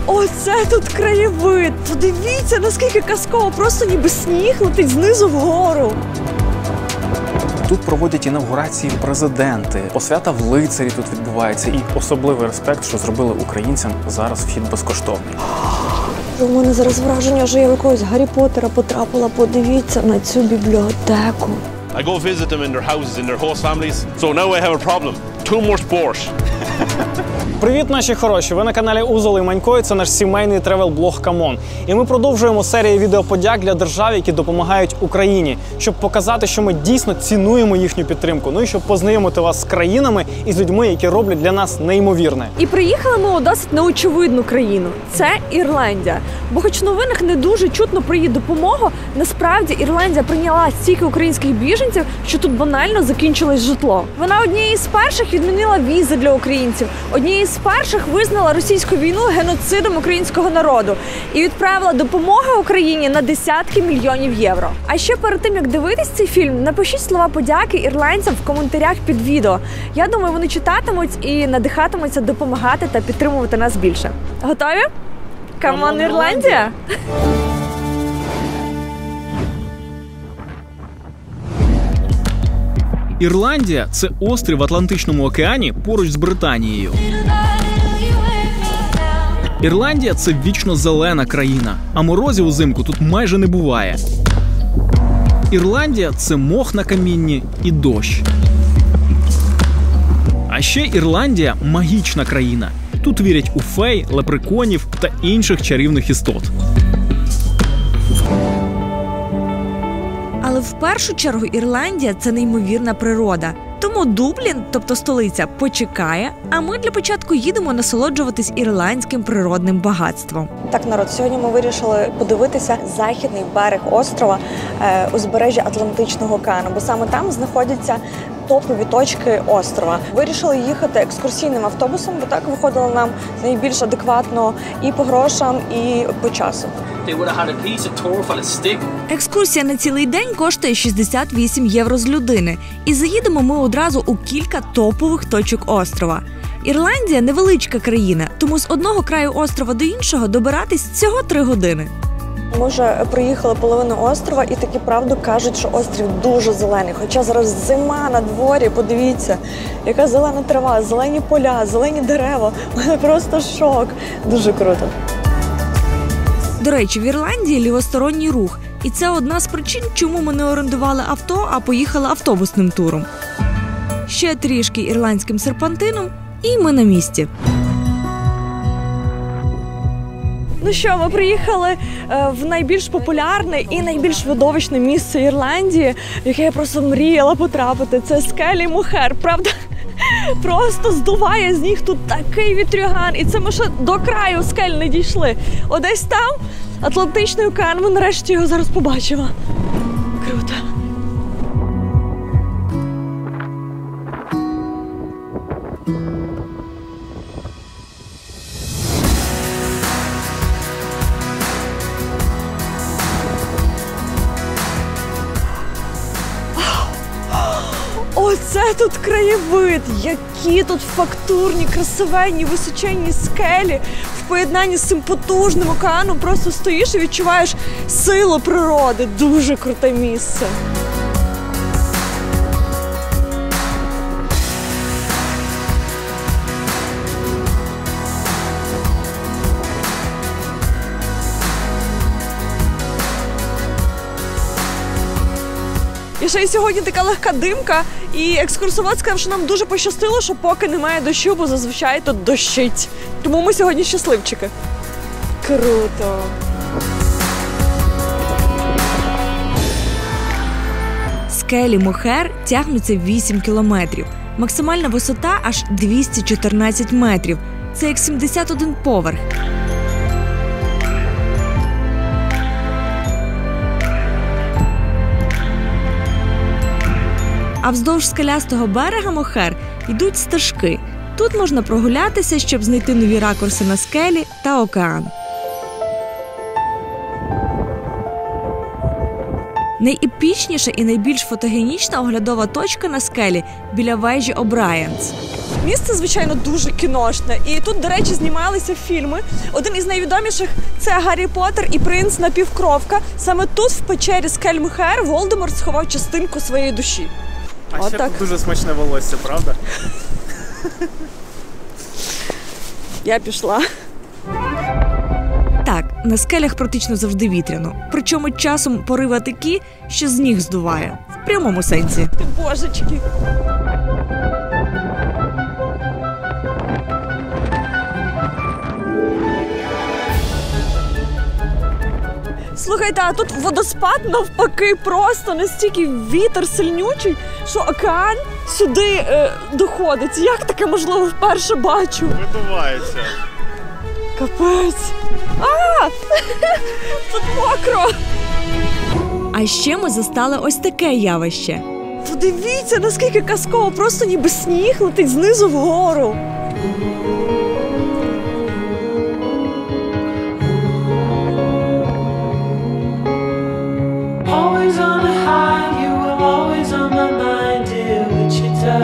Оце тут краєвид! Подивіться, наскільки казково, просто ніби сніг летить знизу вгору. Тут проводять інавгурації президенти, посвята в лицарі тут відбувається і особливий респект, що зробили українцям, зараз вхід безкоштовний. У мене зараз враження, що я в якогось Гаррі Поттера потрапила. Подивіться на цю бібліотеку. I go visit them in their houses, in their host families. So now I have a problem. Too much Borscht. Привіт, наші хороші! Ви на каналі Узол і Манько, і це наш сімейний тревел-блог «Камон». І ми продовжуємо серію відеоподяк для держав, які допомагають Україні, щоб показати, що ми дійсно цінуємо їхню підтримку. Ну і щоб познайомити вас з країнами і з людьми, які роблять для нас неймовірне. І приїхали ми у досить неочевидну країну. Це Ірландія. Бо хоч в новинах не дуже чутно про її допомогу, насправді Ірландія прийняла стільки українських біженців, що тут банально закінчилось житло. Вона однією з перших відмінила візи для українців, однією з перших визнала російську війну геноцидом українського народу і відправила допомогу Україні на десятки мільйонів євро. А ще перед тим, як дивитись цей фільм, напишіть слова подяки ірландцям в коментарях під відео. Я думаю, вони читатимуть і надихатимуться допомагати та підтримувати нас більше. Готові? Камон, Ірландія! Ірландія – це острів в Атлантичному океані поруч з Британією. Ірландія – це вічно зелена країна, а морозів узимку тут майже не буває. Ірландія – це мох на камінні і дощ. А ще Ірландія – магічна країна. Тут вірять у фей, лепреконів та інших чарівних істот. Але в першу чергу Ірландія – це неймовірна природа. Тому Дублін, тобто столиця, почекає, а ми для початку їдемо насолоджуватись ірландським природним багатством. Так, народ, сьогодні ми вирішили подивитися західний берег острова, узбережжя Атлантичного океану, бо саме там знаходяться топові точки острова. Вирішили їхати екскурсійним автобусом, бо так виходило нам найбільш адекватно і по грошам, і по часу. Екскурсія на цілий день коштує 68 євро з людини. І заїдемо ми одразу у кілька топових точок острова. Ірландія – невеличка країна, тому з одного краю острова до іншого добиратись всього 3 години. Ми вже проїхали половину острова і таки правду кажуть, що острів дуже зелений. Хоча зараз зима на дворі, подивіться, яка зелена трава, зелені поля, зелені дерева. У мене просто шок. Дуже круто. До речі, в Ірландії лівосторонній рух. І це одна з причин, чому ми не орендували авто, а поїхали автобусним туром. Ще трішки ірландським серпантином, і ми на місці. Ну що, ми приїхали в найбільш популярне і найбільш видовищне місце Ірландії, в яке я просто мріяла потрапити. Це скелі Мохер, правда? Просто здуває з них тут такий вітрюган. І це ми ще до краю скель не дійшли. Одесь там Атлантичний океан, ми нарешті його зараз побачимо. Круто. Оце тут краєвид! Які тут фактурні, красивенні, височенні скелі. В поєднанні з цим потужним океаном просто стоїш і відчуваєш силу природи. Дуже круте місце. І ще й сьогодні така легка димка, і екскурсовод сказав, що нам дуже пощастило, що поки немає дощу, бо зазвичай тут дощить. Тому ми сьогодні щасливчики. Круто! Скелі Мохер тягнуться 8 кілометрів. Максимальна висота аж 214 метрів. Це як 71 поверх. А вздовж скелястого берега Мохер йдуть стежки. Тут можна прогулятися, щоб знайти нові ракурси на скелі та океан. Найепічніша і найбільш фотогенічна оглядова точка на скелі біля вежі О'Брайенс. Місце, звичайно, дуже кіношне. І тут, до речі, знімалися фільми. Один із найвідоміших – це «Гаррі Поттер і принц напівкровка». Саме тут, в печері скель Мохер, Волдеморт сховав частинку своєї душі. А ще тут дуже смачне волосся, правда? Я пішла. Так, на скелях практично завжди вітряно. Причому часом пориви такі, що з ніг здуває. В прямому сенсі. Ти божечки. Слухайте, а тут водоспад навпаки просто настільки вітер сильнючий, що океан сюди доходить. Як таке можливо вперше бачу? Видувається. Капець. А! Тут мокро. А ще ми застали ось таке явище. Подивіться, наскільки казково, просто ніби сніг летить знизу вгору. Always on a high, you were always on my mind, dear Wichita.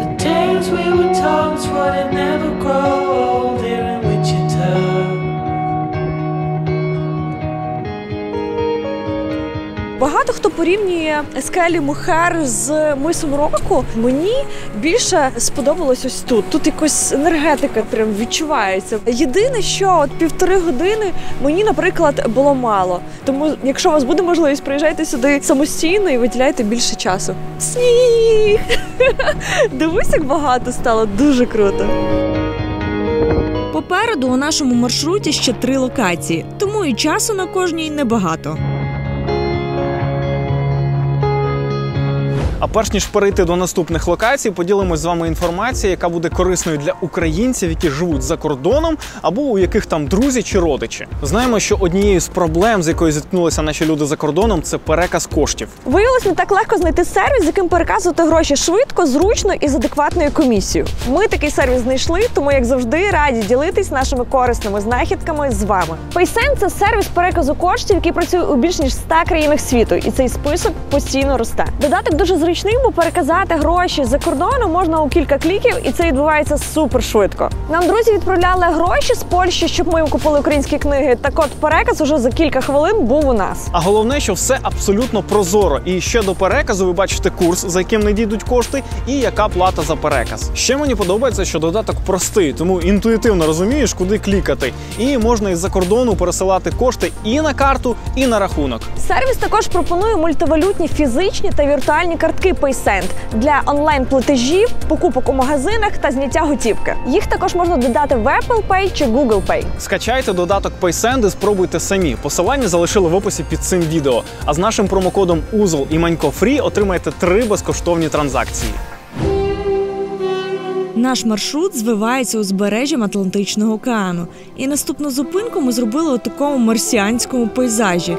The days we were told would never grow old here in Wichita. Багато хто порівнює скелі Мохер з мисом Року. Мені більше сподобалось ось тут. Тут якась енергетика прям відчувається. Єдине, що от 1,5 години мені, наприклад, було мало. Тому, якщо у вас буде можливість, приїжджайте сюди самостійно і виділяйте більше часу. Сніг! Дивись, як багато стало. Дуже круто. Попереду у нашому маршруті ще 3 локації, тому і часу на кожній небагато. А перш ніж перейти до наступних локацій, поділимось з вами інформацією, яка буде корисною для українців, які живуть за кордоном, або у яких там друзі чи родичі. Знаємо, що однією з проблем, з якою зіткнулися наші люди за кордоном, це переказ коштів. Виявилось, не так легко знайти сервіс, з яким переказувати гроші швидко, зручно і з адекватною комісією. Ми такий сервіс знайшли, тому, як завжди, раді ділитись нашими корисними знахідками з вами. PaySend – це сервіс переказу коштів, який працює у більш ніж 100 країнах світу, і цей список постійно росте. Додаток дуже зручний, бо переказати гроші за кордоном можна у кілька кліків, і це відбувається супер швидко. Нам друзі відправляли гроші з Польщі, щоб ми їм купили українські книги. Так от, переказ уже за кілька хвилин був у нас. А головне, що все абсолютно прозоро. І ще до переказу ви бачите курс, за яким надійдуть кошти, і яка плата за переказ. Ще мені подобається, що додаток простий, тому інтуїтивно розумієш, куди клікати. І можна із-за кордону пересилати кошти і на карту, і на рахунок. Сервіс також пропонує мультивалютні фізичні та віртуальні картки PaySend для онлайн-платежів, покупок у магазинах та зняття готівки. Їх також можна додати в Apple Pay чи Google Pay. Скачайте додаток PaySend і спробуйте самі. Посилання залишили в описі під цим відео. А з нашим промокодом UZOL і Манько Free отримаєте 3 безкоштовні транзакції. Наш маршрут звивається узбережжям Атлантичного океану. І наступну зупинку ми зробили у такому марсіанському пейзажі.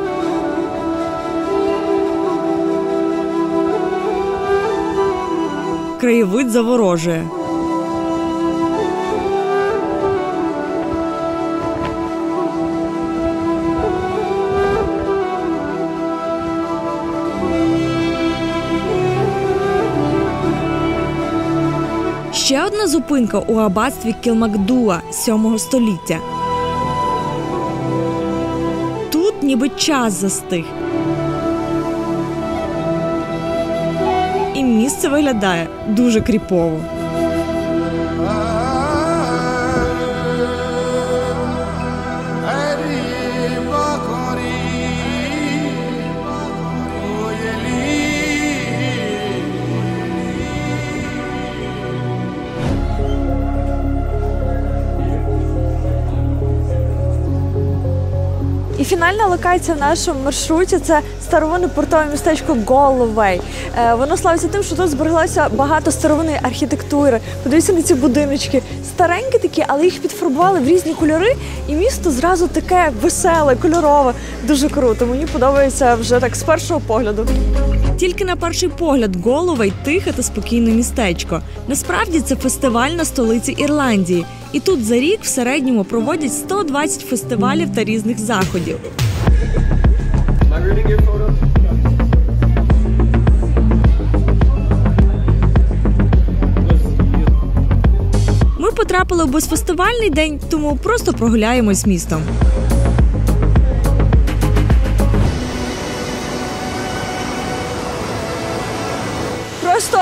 Краєвид заворожує. Ще одна зупинка у аббатстві Кілмакдуа 7 століття. Тут ніби час застиг. І місце виглядає дуже кріпово. І фінальна локація в нашому маршруті – це старовинне портове містечко Голловей. Воно славиться тим, що тут збереглося багато старовинної архітектури. Подивіться на ці будиночки. Старенькі такі, але їх підфарбували в різні кольори, і місто зразу таке веселе, кольорове. Дуже круто. Мені подобається вже так з першого погляду. Тільки на перший погляд Голловей – тихе та спокійне містечко. Насправді це фестивальна столиця Ірландії. І тут за рік в середньому проводять 120 фестивалів та різних заходів. Ми потрапили в безфестивальний день, тому просто прогуляємось містом. Просто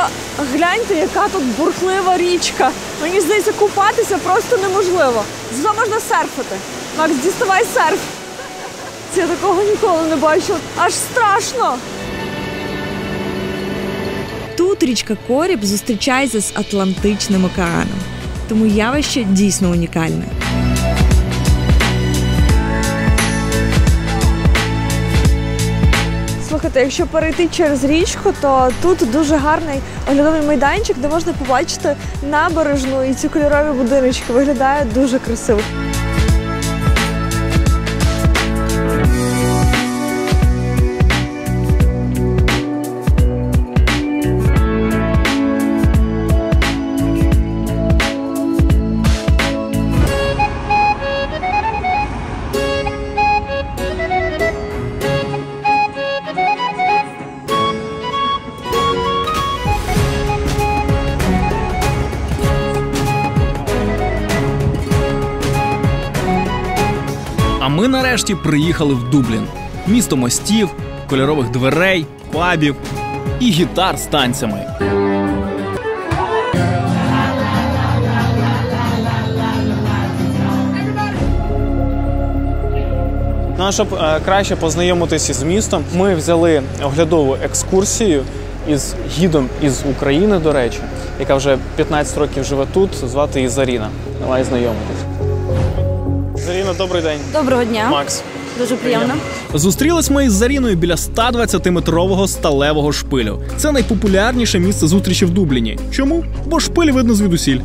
гляньте, яка тут бурхлива річка. Мені здається, купатися просто неможливо. Зато можна серфити. Макс, діставай серф. Я такого ніколи не бачила. Аж страшно. Тут річка Коріб зустрічається з Атлантичним океаном. Тому явище дійсно унікальне. Слухайте, якщо перейти через річку, то тут дуже гарний оглядовий майданчик, де можна побачити набережну, і ці кольорові будиночки виглядають дуже красиво. А ми нарешті приїхали в Дублін. Місто мостів, кольорових дверей, пабів і гітар з танцями. Ну, щоб краще познайомитися з містом, ми взяли оглядову екскурсію із гідом із України, до речі, яка вже 15 років живе тут, звати її Заріна. Давай знайомитись. Заріна, добрий день. Доброго дня. Макс. Дуже приємно. Зустрілись ми із Заріною біля 120-метрового сталевого шпилю. Це найпопулярніше місце зустрічі в Дубліні. Чому? Бо шпиль видно звідусіль.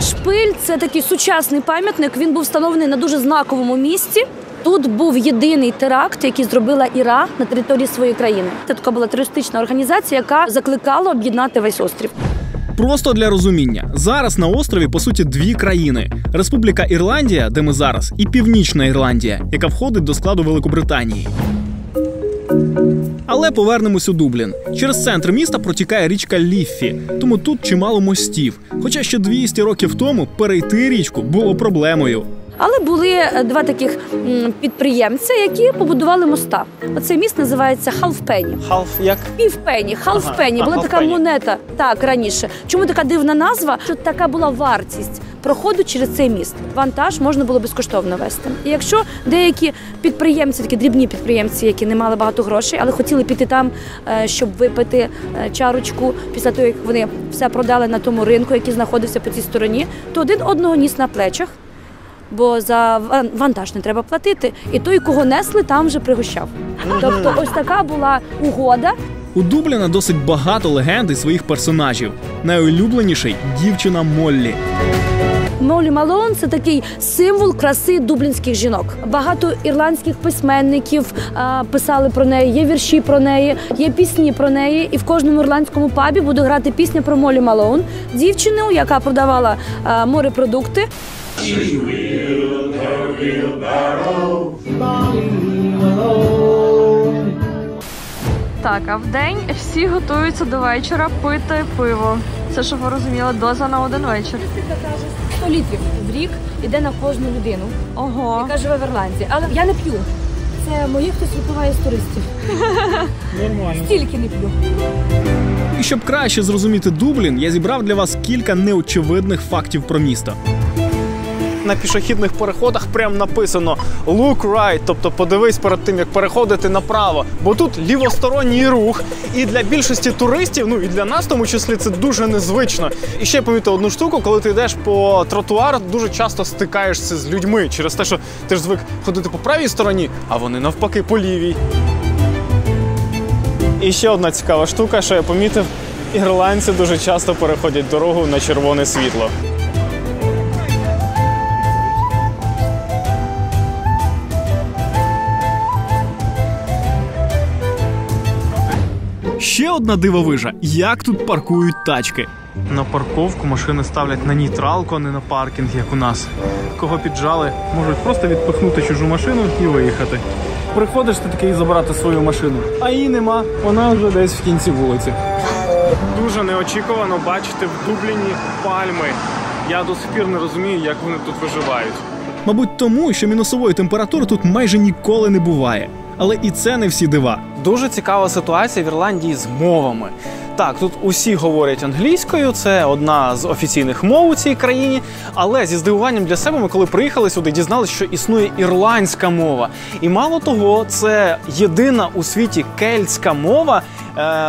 Шпиль – це такий сучасний пам'ятник. Він був встановлений на дуже знаковому місці. Тут був єдиний теракт, який зробила Іра на території своєї країни. Це така була терористична організація, яка закликала об'єднати весь острів. Просто для розуміння. Зараз на острові, по суті, дві країни. Республіка Ірландія, де ми зараз, і Північна Ірландія, яка входить до складу Великобританії. Але повернемось у Дублін. Через центр міста протікає річка Ліффі, тому тут чимало мостів. Хоча ще 200 років тому перейти річку було проблемою. Але були два таких підприємця, які побудували моста. Оцей міст називається Халфпенні. Халф як? Півпенні, халфпенні. Була така халфпенні. монета, так, раніше. Чому така дивна назва? Що така була вартість проходу через цей міст. Вантаж можна було безкоштовно вести. І якщо деякі підприємці, такі дрібні підприємці, які не мали багато грошей, але хотіли піти там, щоб випити чарочку, після того, як вони все продали на тому ринку, який знаходився по цій стороні, то один одного ніс на плечах, бо за вантаж не треба платити, і той, кого несли, там вже пригощав. Тобто ось така була угода. У Дубліна досить багато легенд і своїх персонажів. Найулюбленіший – дівчина Моллі. Моллі Малоун – це такий символ краси дублінських жінок. Багато ірландських письменників писали про неї, є вірші про неї, є пісні про неї. І в кожному ірландському пабі буде грати пісня про Моллі Малоун, дівчину, яка продавала морепродукти. Так, а вдень всі готуються до вечора пити пиво. Це, щоб ви розуміли, доза на один вечір. 100 літрів в рік іде на кожну людину, Ого. яка живе в Ірландії. Але я не п'ю. Це моє хтось випиває з туристів. Нормально. Стільки не п'ю. І щоб краще зрозуміти Дублін, я зібрав для вас кілька неочевидних фактів про місто. На пішохідних переходах прям написано «Look right», тобто подивись перед тим, як переходити направо. Бо тут лівосторонній рух, і для більшості туристів, ну і для нас в тому числі, це дуже незвично. І ще помітив одну штуку, коли ти йдеш по тротуару, дуже часто стикаєшся з людьми через те, що ти ж звик ходити по правій стороні, а вони навпаки по лівій. І ще одна цікава штука, що я помітив, ірландці дуже часто переходять дорогу на червоне світло. Ще одна дивовижа – як тут паркують тачки. На парковку машини ставлять на нейтралку, а не на паркінг, як у нас. Кого піджали, можуть просто відпихнути чужу машину і виїхати. приходиш ти такий забрати свою машину, а її нема, вона вже десь в кінці вулиці. Дуже неочікувано бачити в Дубліні пальми. Я до сих пір не розумію, як вони тут виживають. Мабуть, тому, що мінусової температури тут майже ніколи не буває. Але і це не всі дива. Дуже цікава ситуація в Ірландії з мовами. Так, тут усі говорять англійською, це одна з офіційних мов у цій країні, але зі здивуванням для себе ми, коли приїхали сюди, дізналися, що існує ірландська мова. І мало того, це єдина у світі кельтська мова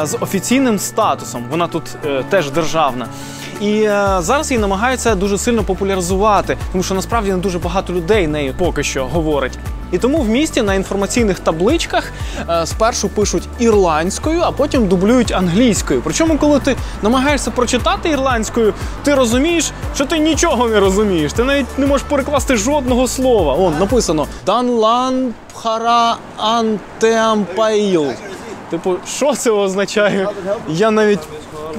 з офіційним статусом. Вона тут теж державна. І зараз її намагаються дуже сильно популяризувати, тому що насправді не дуже багато людей нею поки що говорить. І тому в місті на інформаційних табличках спершу пишуть ірландською, а потім дублюють англійською. Причому, коли ти намагаєшся прочитати ірландською, ти розумієш, що ти нічого не розумієш. Ти навіть не можеш перекласти жодного слова. Вон, написано «Данлан пхара антеампаїл». Типу, що це означає? Я навіть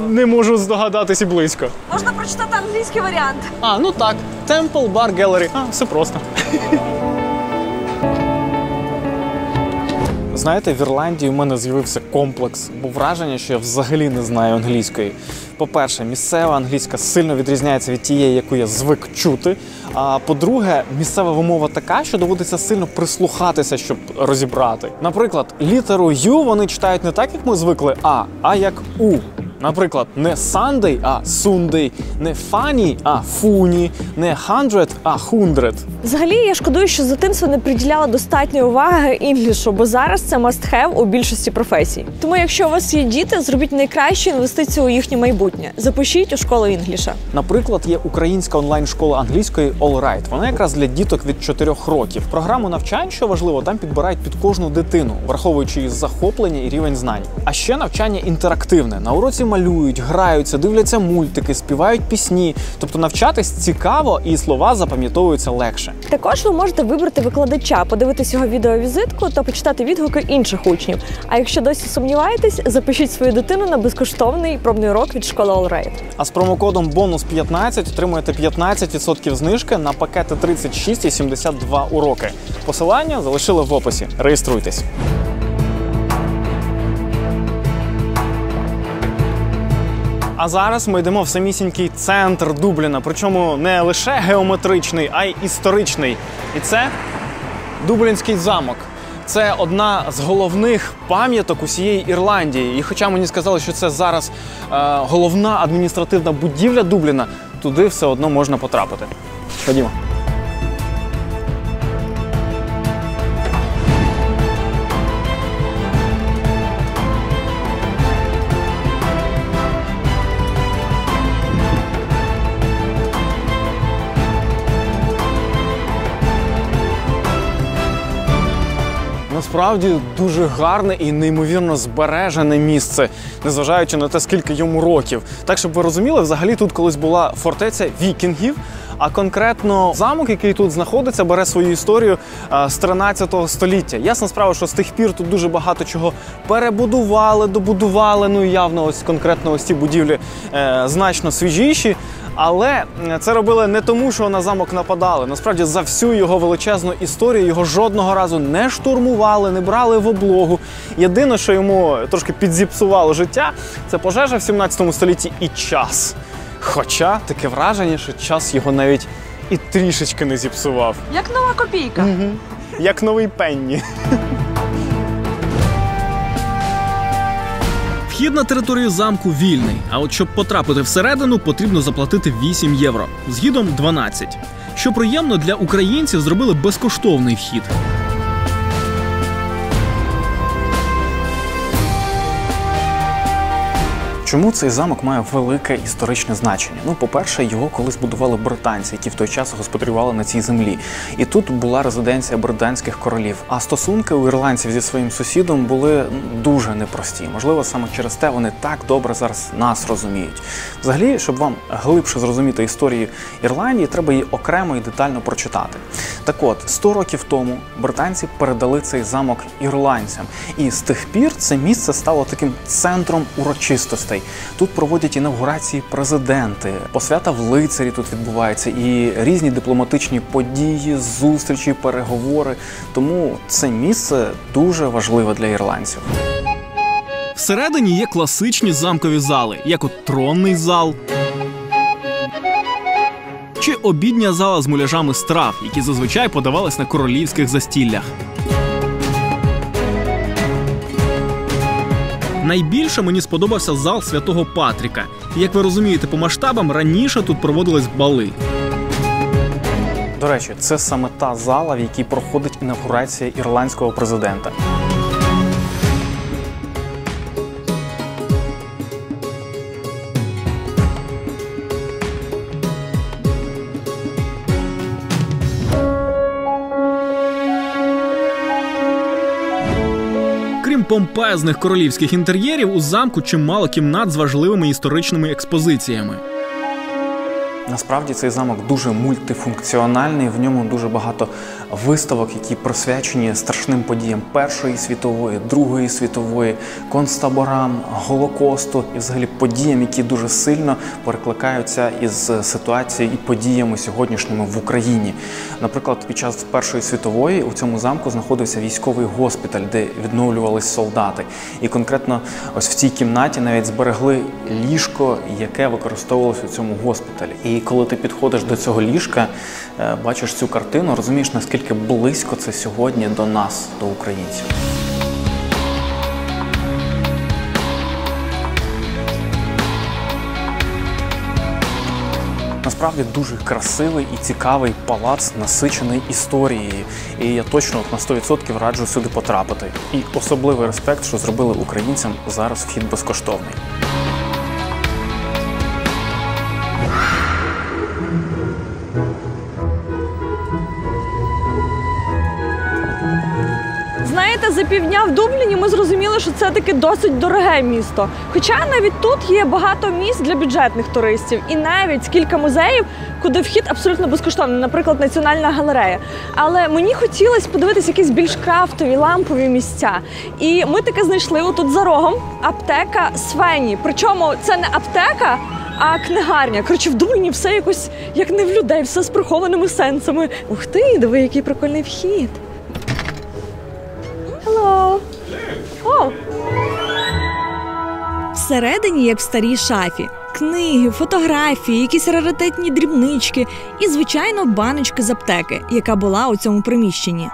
не можу здогадатись і близько. Можна прочитати англійський варіант. А, ну так. Temple Bar Gallery. Все просто. Знаєте, в Ірландії в мене з'явився комплекс, бо враження, що я взагалі не знаю англійської. По-перше, місцева англійська сильно відрізняється від тієї, яку я звик чути. А по-друге, місцева вимова така, що доводиться сильно прислухатися, щоб розібрати. Наприклад, літеру «ю» вони читають не так, як ми звикли, а як «у». Наприклад, не Sunday, а Sunday, не funny, а funny, не 100, а 100. Взагалі, я шкодую, що з дитинства не приділяла достатньої уваги інглішу, бо зараз це must-have у більшості професій. Тому, якщо у вас є діти, зробіть найкращу інвестицію у їхнє майбутнє. Запишіть у школу інгліша. Наприклад, є українська онлайн-школа англійської All Right. Вона якраз для діток від 4 років. Програму навчань, що важливо, там підбирають під кожну дитину, враховуючи її захоплення і рівень знань. А ще навчання інтерактивне. На уроці малюють, граються, дивляться мультики, співають пісні. Тобто навчатись цікаво і слова запам'ятовуються легше. Також ви можете вибрати викладача, подивитись його відеовізитку та почитати відгуки інших учнів. А якщо досі сумніваєтесь, запишіть свою дитину на безкоштовний пробний урок від школи All Right. А з промокодом BONUS15 отримуєте 15% знижки на пакети 36 і 72 уроки. Посилання залишили в описі. Реєструйтесь. А зараз ми йдемо в самісінький центр Дубліна, причому не лише геометричний, а й історичний. І це Дублінський замок. Це одна з головних пам'яток усієї Ірландії. І хоча мені сказали, що це зараз головна адміністративна будівля Дубліна, туди все одно можна потрапити. Ходімо. Насправді дуже гарне і неймовірно збережене місце, незважаючи на те, скільки йому років. Так, щоб ви розуміли, взагалі тут колись була фортеця вікінгів, а конкретно замок, який тут знаходиться, бере свою історію з 13 століття. Ясна справа, що з тих пір тут дуже багато чого перебудували, добудували, ну і явно ось конкретно ось ці будівлі значно свіжіші. Але це робили не тому, що на замок нападали. Насправді, за всю його величезну історію його жодного разу не штурмували, не брали в облогу. Єдине, що йому трошки підзіпсувало життя, це пожежа в 17 столітті і час. Хоча таке враження, що час його навіть і трішечки не зіпсував. Як нова копійка. Угу. Як новий пенні. Вхід на територію замку вільний, а от щоб потрапити всередину, потрібно заплатити 8 євро, з гідом 12. Що приємно, для українців зробили безкоштовний вхід. Чому цей замок має велике історичне значення? Ну, по-перше, його колись будували британці, які в той час господарювали на цій землі. І тут була резиденція британських королів. А стосунки у ірландців зі своїм сусідом були дуже непрості. Можливо, саме через те вони так добре зараз нас розуміють. Взагалі, щоб вам глибше зрозуміти історію Ірландії, треба її окремо і детально прочитати. Так от, 100 років тому британці передали цей замок ірландцям. І з тих пір це місце стало таким центром урочистостей. гостей. Тут проводять інавгурації президенти, посвята в лицарі тут відбувається, і різні дипломатичні події, зустрічі, переговори. Тому це місце дуже важливе для ірландців. Всередині є класичні замкові зали, як от тронний зал чи обідня зала з муляжами страв, які зазвичай подавались на королівських застіллях. Найбільше мені сподобався зал Святого Патріка. Як ви розумієте, по масштабам раніше тут проводились бали. До речі, це саме та зала, в якій проходить інавгурація ірландського президента. Крім помпезних королівських інтер'єрів, у замку чимало кімнат з важливими історичними експозиціями. Насправді цей замок дуже мультифункціональний, в ньому дуже багато виставок, які присвячені страшним подіям Першої світової, Другої світової, концтаборам, Голокосту і взагалі подіям, які дуже сильно перекликаються із ситуацією і подіями сьогоднішніми в Україні. Наприклад, під час Першої світової у цьому замку знаходився військовий госпіталь, де відновлювались солдати. І конкретно ось в цій кімнаті навіть зберегли ліжко, яке використовувалось у цьому госпіталі. І коли ти підходиш до цього ліжка, бачиш цю картину, розумієш, наскільки близько це сьогодні до нас, до українців. Насправді дуже красивий і цікавий палац, насичений історією. І я точно на 100% раджу сюди потрапити. І особливий респект, що зробили українцям, зараз вхід безкоштовний. Знаєте, за півдня в Дубліні ми зрозуміли, що це таки досить дороге місто. Хоча навіть тут є багато місць для бюджетних туристів і навіть кілька музеїв, куди вхід абсолютно безкоштовний, наприклад, Національна галерея. Але мені хотілося подивитися якісь більш крафтові, лампові місця. І ми таки знайшли отут за рогом аптека Свені. Причому це не аптека, а книгарня. Коротше, в Дубліні все якось як не в людей, все з прихованими сенсами. Ух ти, диви, який прикольний вхід. Hello. Oh. Всередині, як в старій шафі, книги, фотографії, якісь раритетні дрібнички і, звичайно, баночки з аптеки, яка була у цьому приміщенні.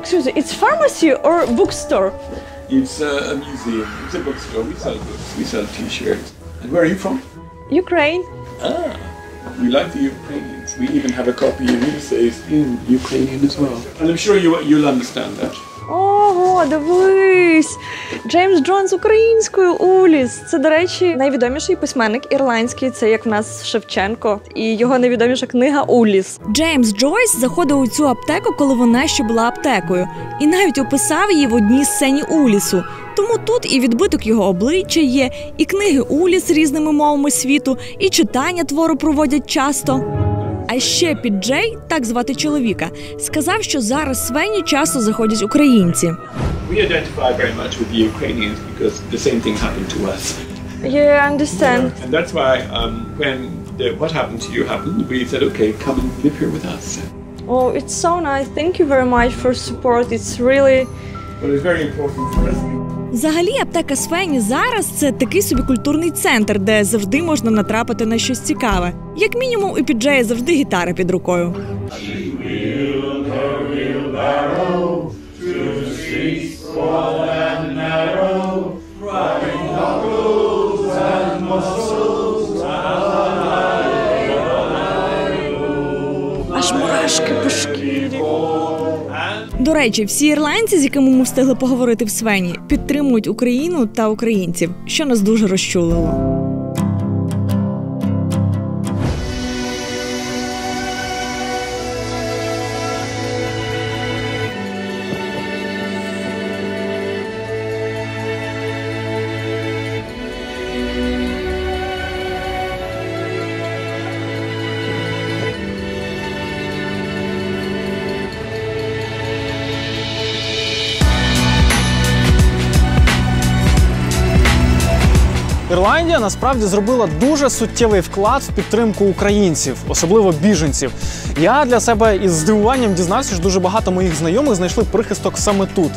Excuse me, it's pharmacy or bookstore? It's a museum. It's a bookstore. We sell books. We sell T-shirts. And where are you from? Ukraine. Ah, we like the Ukrainians. We even have a copy of you says in Ukrainian as well. And I'm sure you'll understand that. Ого, дивись! Джеймс Джойс українською, Улісс. Це, до речі, найвідоміший письменник ірландський. Це як в нас Шевченко. І його найвідоміша книга «Улісс». Джеймс Джойс заходив у цю аптеку, коли вона ще була аптекою. І навіть описав її в одній сцені Уліссу. Тому тут і відбиток його обличчя є, і книги Улісс різними мовами світу, і читання твору проводять часто. А ще Піт Джей, так звати чоловіка, сказав, що зараз в Свені часто заходять українці. We identify very much with the Ukrainians because the same thing happened to us. Yeah, I understand. And that's why when what happened to you happened, we said, okay, come and live here with us. Oh, it's so nice. Thank you very much for support. It's really... Well, it's very important for us. Взагалі, аптека Свені зараз – це такий собі культурний центр, де завжди можна натрапити на щось цікаве. Як мінімум, у Піт Джея завжди гітара під рукою. Аж мурашки по шкірі. До речі, всі ірландці, з якими ми встигли поговорити в Свені, підтримують Україну та українців, що нас дуже розчулило. Ірландія насправді зробила дуже суттєвий вклад в підтримку українців, особливо біженців. Я для себе із здивуванням дізнався, що дуже багато моїх знайомих знайшли прихисток саме тут.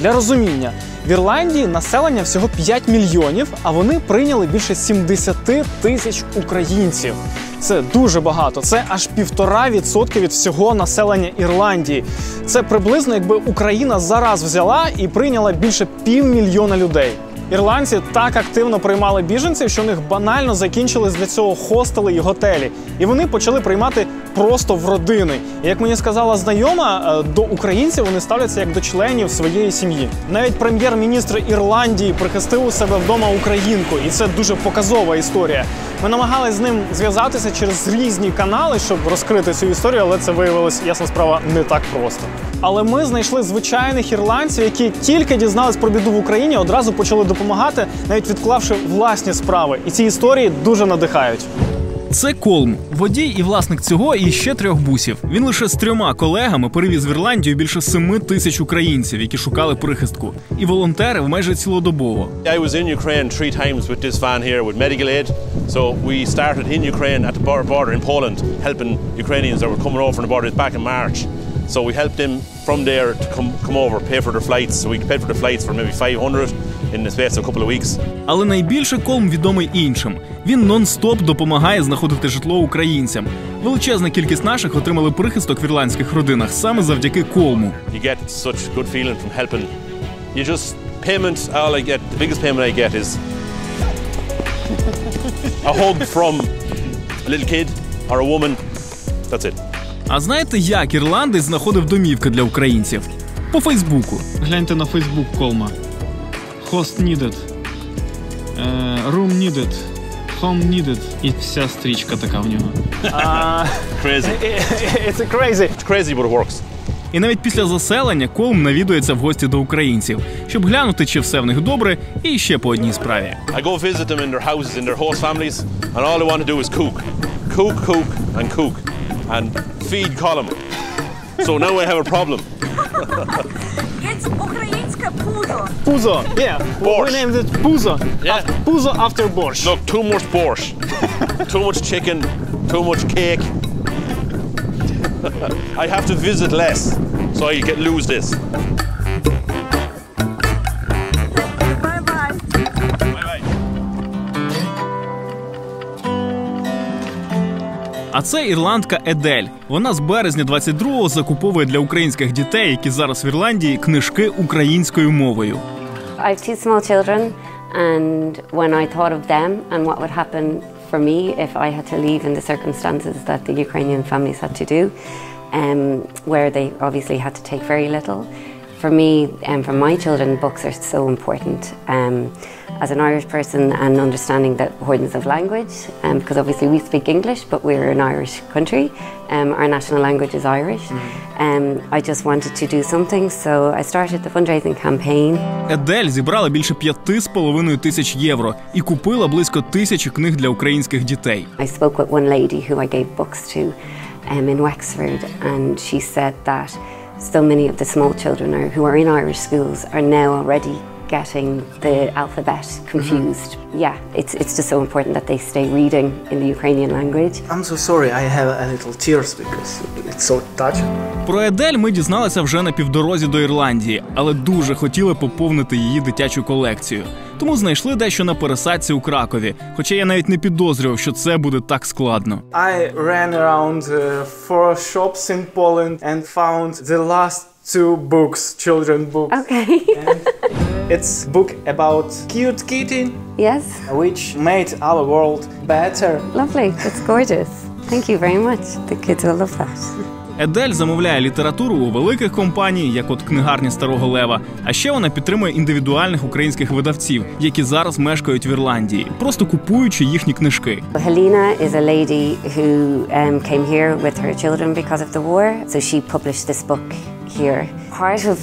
Для розуміння, в Ірландії населення всього 5 мільйонів, а вони прийняли більше 70 тисяч українців. Це дуже багато. Це аж 1,5% від всього населення Ірландії. Це приблизно, якби Україна зараз взяла і прийняла більше 500 000 людей. Ірландці так активно приймали біженців, що у них банально закінчились для цього хостели і готелі. І вони почали приймати просто в родини. І, як мені сказала знайома, до українців вони ставляться як до членів своєї сім'ї. Навіть прем'єр-міністр Ірландії прихистив у себе вдома українку. І це дуже показова історія. Ми намагалися з ним зв'язатися через різні канали, щоб розкрити цю історію, але це виявилось, ясна справа, не так просто. Але ми знайшли звичайних ірландців, які тільки дізнались про біду в Україні, одразу почали допомагати, навіть відклавши власні справи. І ці історії дуже надихають. Це Колм, водій і власник цього і ще 3 бусів. Він лише з 3 колегами перевіз в Ірландію більше 7 тисяч українців, які шукали прихистку. І волонтерив майже цілодобово. I was in Ukraine 3 times with this van here with medical aid. So we started in Ukraine at the border in Poland, helping Ukrainians that were coming over from the border back in March. So we helped them from there to come over, pay for their flights. So we paid for the flights for maybe 500 in the space of a couple of weeks. Але найбільше Колм відомий іншим. Він нон-стоп допомагає знаходити житло українцям. Величезна кількість наших отримали прихисток в ірландських родинах саме завдяки Колму. You get such good feeling from helping. You just all I get, the biggest payment I get is a hug from a little kid or a woman. That's it. А знаєте, як ірландець знаходив домівки для українців? По Фейсбуку. Гляньте на Фейсбук Колма. Host needed. Room needed. Home needed. І вся стрічка така в нього. Crazy. It's crazy. It's crazy, but it works. І навіть після заселення Колм навідується в гості до українців, щоб глянути, чи все в них добре, і ще по одній справі. I go visit them in their houses, in their host families, and all I want to do is cook. Cook, and cook. And feed Colm. So now I have a problem. It's українське пузо. Пузо, yeah. Borscht. We named it Пузо. Yeah. Пузо after borscht. Look, too much borscht. Too much chicken, too much cake. I have to visit less, so I lose this. Bye-bye. Bye-bye. А це ірландка Едель. Вона з березня 22-го закуповує для українських дітей, які зараз в Ірландії, книжки українською мовою. I have 2 small children, and when I thought of them and what would happen for me if I had to leave in the circumstances that the Ukrainian families had to do, where they obviously had to take very little. For me, for my children, books are so important. As an Irish person and understanding the importance of language, because obviously we speak English, but we're an Irish country. Our national language is Irish. I just wanted to do something, so I started the fundraising campaign. Едель зібрала більше 5,5 тисяч євро і купила близько 1000 книг для українських дітей. I spoke with one lady who I gave books to in Wexford, and she said that so many of the small children who are in Irish schools are now already getting the alphabet confused. Yeah, it's just so important that they stay reading in the Ukrainian language. I'm so sorry, I have a little tears because it's so touching. Про Едель ми дізналися вже на півдорозі до Ірландії, але дуже хотіли поповнити її дитячу колекцію. Тому знайшли дещо на пересадці у Кракові, хоча я навіть не підозрював, що це буде так складно. I ran around 4 shops in Poland and found the last 2 books, children books. Okay. It's book about cute kitty, Yes. which made our world better. Lovely. That's gorgeous. Thank you very much. The kids will love that. Едель замовляє літературу у великих компаній, як от книгарні Старого Лева, а ще вона підтримує індивідуальних українських видавців, які зараз мешкають в Ірландії, просто купуючи їхні книжки. Helena is a lady who came here with her children because of the war, so she published this book here. Part of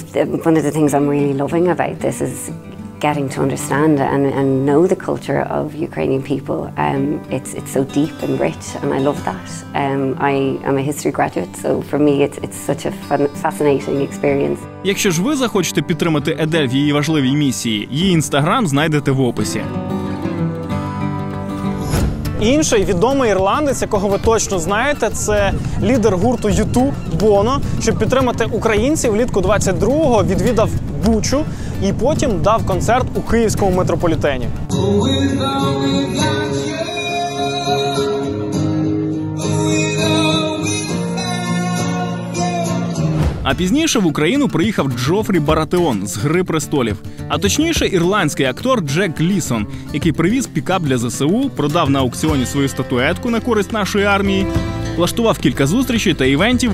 one of the things I'm really loving about this is getting to understand and know the culture of Ukrainian people. It's so deep and rich, and I love that. I am a history graduate, so for me it's such a fascinating experience. Якщо ж ви захочете підтримати Едель в її важливій місії, її інстаграм знайдете в описі. Інший відомий ірландець, якого ви точно знаєте, це лідер гурту U2 Боно. Щоб підтримати українців, влітку 22-го відвідав Бучу і потім дав концерт у київському метрополітені. А пізніше в Україну приїхав Джофрі Баратеон з «Гри престолів», а точніше ірландський актор Джек Глісон, який привіз пікап для ЗСУ, продав на аукціоні свою статуетку на користь нашої армії, влаштував кілька зустрічей та івентів,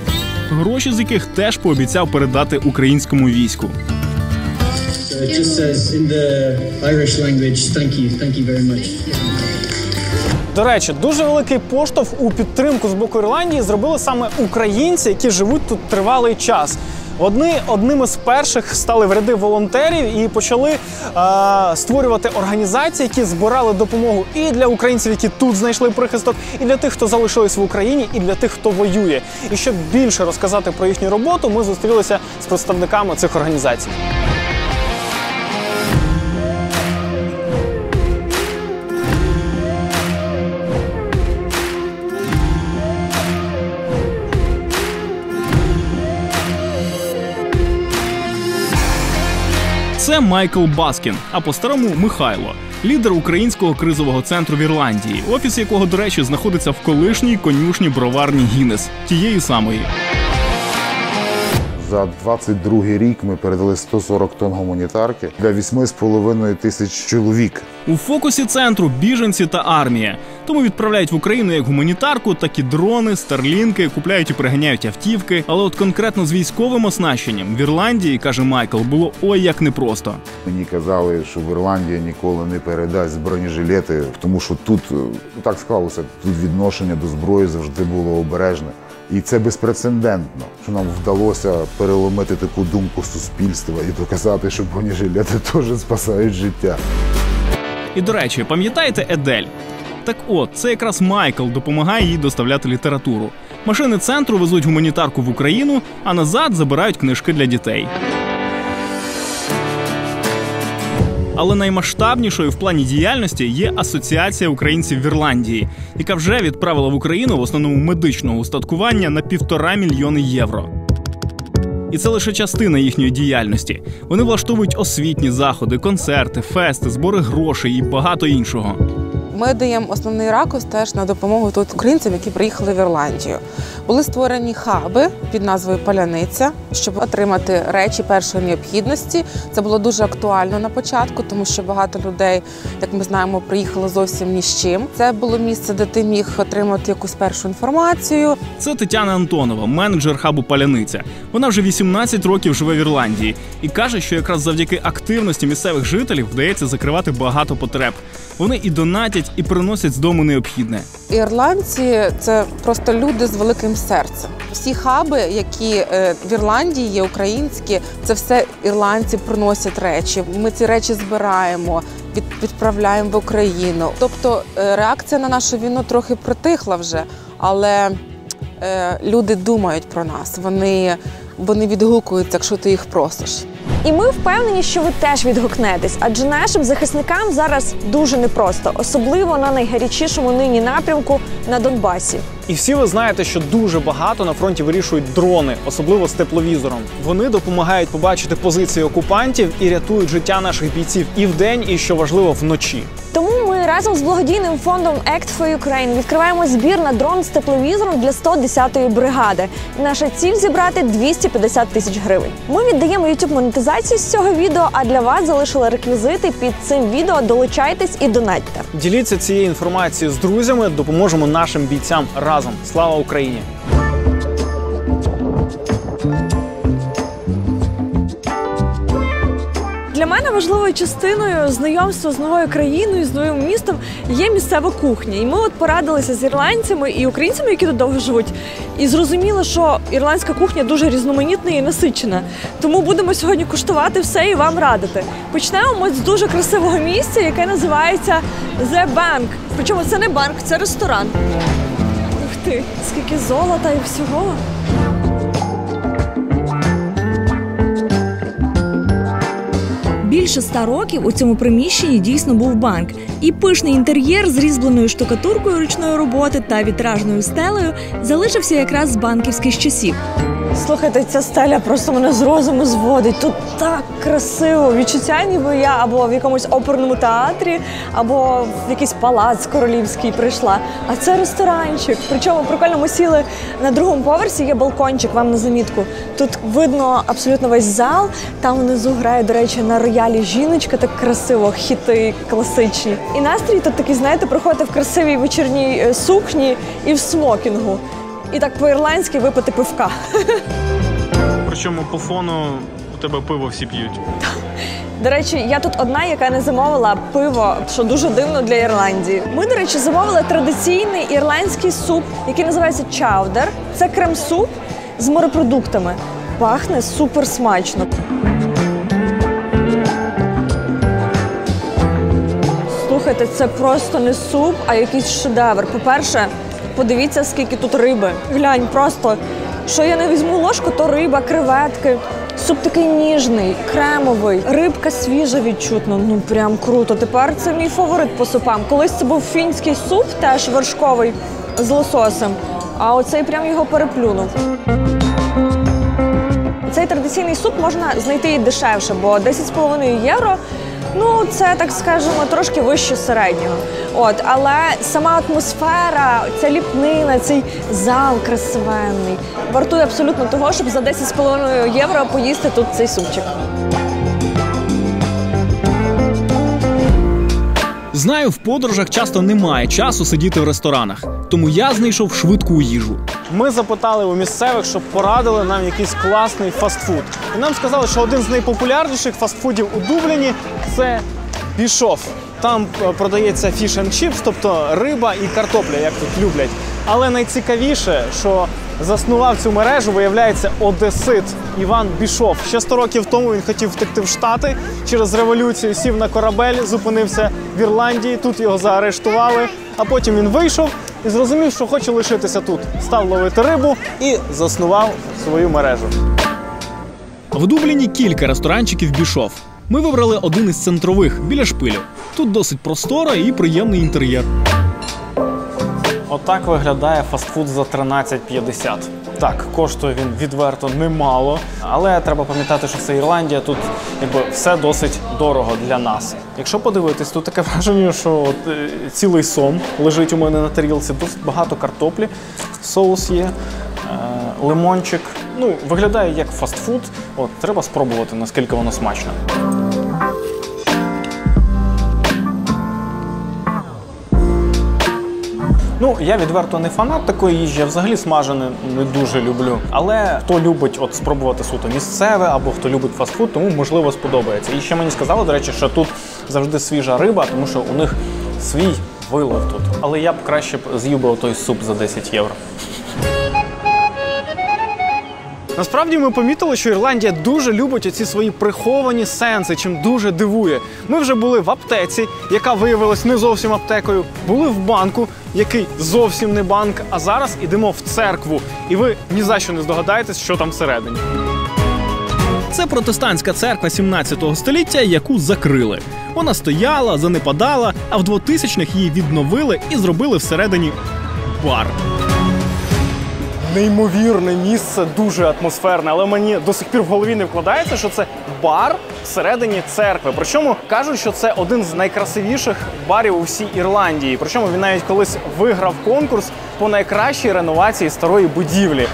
гроші з яких теж пообіцяв передати українському війську. It just says in the Irish language, thank you very much. До речі, дуже великий поштовх у підтримку з боку Ірландії зробили саме українці, які живуть тут тривалий час. Одними з перших стали в ряди волонтерів і почали створювати організації, які збирали допомогу і для українців, які тут знайшли прихисток, і для тих, хто залишились в Україні, і для тих, хто воює. І щоб більше розказати про їхню роботу, ми зустрілися з представниками цих організацій. Це Майкл Баскін, а по-старому Михайло, лідер українського кризового центру в Ірландії, офіс якого, до речі, знаходиться в колишній конюшні броварні Гіннес, тієї самої. За 22-й рік ми передали 140 тонн гуманітарки для 8,5 тисяч чоловік. У фокусі центру біженці та армія. Тому відправляють в Україну як гуманітарку, так і дрони, старлінки, купляють і приганяють автівки. Але от конкретно з військовим оснащенням в Ірландії, каже Майкл, було ой як непросто. Мені казали, що в Ірландії ніколи не передасть бронежилети, тому що тут, так склалося, тут відношення до зброї завжди було обережне. І це безпрецедентно, що нам вдалося переломити таку думку суспільства і доказати, що бронежилети теж спасають життя. І, до речі, пам'ятаєте Едель? Так от, це якраз Майкл допомагає їй доставляти літературу. Машини центру везуть гуманітарку в Україну, а назад забирають книжки для дітей. Але наймасштабнішою в плані діяльності є Асоціація українців в Ірландії, яка вже відправила в Україну в основному медичного устаткування на 1,5 мільйони євро. І це лише частина їхньої діяльності. Вони влаштовують освітні заходи, концерти, фести, збори грошей і багато іншого. Ми даємо основний ракурс теж на допомогу тут українцям, які приїхали в Ірландію. Були створені хаби під назвою «Паляниця», щоб отримати речі першої необхідності. Це було дуже актуально на початку, тому що багато людей, як ми знаємо, приїхало зовсім ні з чим. Це було місце, де ти міг отримати якусь першу інформацію. Це Тетяна Антонова, менеджер хабу «Паляниця». Вона вже 18 років живе в Ірландії і каже, що якраз завдяки активності місцевих жителів вдається закривати багато потреб. Вони і донатять, і приносять з дому необхідне. Ірландці – це просто люди з великим серцем. Всі хаби, які в Ірландії є українські, це все ірландці приносять речі. Ми ці речі збираємо, відправляємо в Україну. Тобто реакція на нашу війну трохи притихла вже, але люди думають про нас, вони відгукуються, якщо ти їх просиш. І ми впевнені, що ви теж відгукнетесь, адже нашим захисникам зараз дуже непросто, особливо на найгарячішому нині напрямку на Донбасі. І всі ви знаєте, що дуже багато на фронті вирішують дрони, особливо з тепловізором. Вони допомагають побачити позиції окупантів і рятують життя наших бійців і вдень, і, що важливо, вночі. Тому ми разом з благодійним фондом Act for Ukraine відкриваємо збір на дрон з тепловізором для 110-ї бригади. Наша ціль – зібрати 250 тисяч гривень. Ми віддаємо YouTube монетизацію з цього відео, а для вас залишили реквізити під цим відео. Долучайтесь і донатьте. Діліться цією інформацією з друзями, допоможемо нашим бійцям разом. Слава Україні! Для мене важливою частиною знайомства з новою країною, з новим містом є місцева кухня. І ми от порадилися з ірландцями і українцями, які тут довго живуть, і зрозуміли, що ірландська кухня дуже різноманітна і насичена. Тому будемо сьогодні куштувати все і вам радити. Почнемо ми з дуже красивого місця, яке називається The Bank. Причому це не банк, це ресторан. Ух ти, скільки золота і всього. Більше 100 років у цьому приміщенні дійсно був банк. І пишний інтер'єр з різьбленою штукатуркою ручної роботи та вітражною стелею залишився якраз з банківських часів. Слухайте, ця стеля просто мене з розуму зводить. Тут так красиво. Відчуття, ніби я або в якомусь оперному театрі, або в якийсь палац королівський прийшла. А це ресторанчик. Причому прикольно, ми сіли на другому поверсі, є балкончик, вам на замітку. Тут видно абсолютно весь зал. Там внизу грає, до речі, на роялі жіночка, так красиво, хіти класичні. І настрій тут такий, знаєте, приходите в красивій вечірній сукні і в смокінгу. І так по-ірландськи випити пивка. Причому по фону у тебе пиво всі п'ють. До речі, я тут одна, яка не замовила пиво, що дуже дивно для Ірландії. Ми, до речі, замовили традиційний ірландський суп, який називається чаудер. Це крем-суп з морепродуктами. Пахне супер смачно. Слухайте, це просто не суп, а якийсь шедевр. По-перше, подивіться, скільки тут риби. Глянь, просто, що я не візьму ложку, то риба, креветки. Суп такий ніжний, кремовий, рибка свіжа відчутно, ну прям круто. Тепер це мій фаворит по супам. Колись це був фінський суп, теж вершковий, з лососем, а оцей прям його переплюнув. Цей традиційний суп можна знайти і дешевше, бо 10,5 євро. Ну, це, так скажемо, трошки вище середнього. Але сама атмосфера, ця ліпнина, цей зал красивенний, вартує абсолютно того, щоб за 10,5 євро поїсти тут цей супчик. Знаю, в подорожах часто немає часу сидіти в ресторанах, тому я знайшов швидку їжу. Ми запитали у місцевих, щоб порадили нам якийсь класний фастфуд. І нам сказали, що один з найпопулярніших фастфудів у Дубліні – це Бішоф. Там продається fish and chips, тобто риба і картопля, як тут люблять. Але найцікавіше, що заснував цю мережу, виявляється, одесит Іван Бішоф. Ще 100 років тому він хотів втекти в Штати, через революцію сів на корабель, зупинився в Ірландії, тут його заарештували, а потім він вийшов і зрозумів, що хоче лишитися тут. Став ловити рибу і заснував свою мережу. В Дубліні кілька ресторанчиків Бішоф. Ми вибрали один із центрових, біля шпилю. Тут досить просторо і приємний інтер'єр. Отак виглядає фастфуд за 13,50. Так, коштує він відверто немало, але треба пам'ятати, що це Ірландія, тут все досить дорого для нас. Якщо подивитись, тут таке враження, що цілий сом лежить у мене на тарілці, досить багато картоплі, соус є, лимончик. Ну, виглядає як фастфуд, треба спробувати, наскільки воно смачно. Ну, я відверто не фанат такої їжі, я взагалі смажене не дуже люблю. Але хто любить спробувати суто місцеве, або хто любить фастфуд, тому, можливо, сподобається. І ще мені сказали, до речі, що тут завжди свіжа риба, тому що у них свій вилов тут. Але я б краще з'їв би той суп за 10 євро. Насправді ми помітили, що Ірландія дуже любить оці свої приховані сенси, чим дуже дивує. Ми вже були в аптеці, яка виявилась не зовсім аптекою, були в банку, який зовсім не банк, а зараз ідемо в церкву. І ви ні за що не здогадаєтесь, що там всередині. Це протестантська церква 17 століття, яку закрили. Вона стояла, занепадала, а в 2000-х її відновили і зробили всередині бар. Неймовірне місце, дуже атмосферне, але мені до сих пір в голові не вкладається, що це бар всередині церкви. Причому кажуть, що це один з найкрасивіших барів у всій Ірландії. Причому він навіть колись виграв конкурс по найкращій реновації старої будівлі.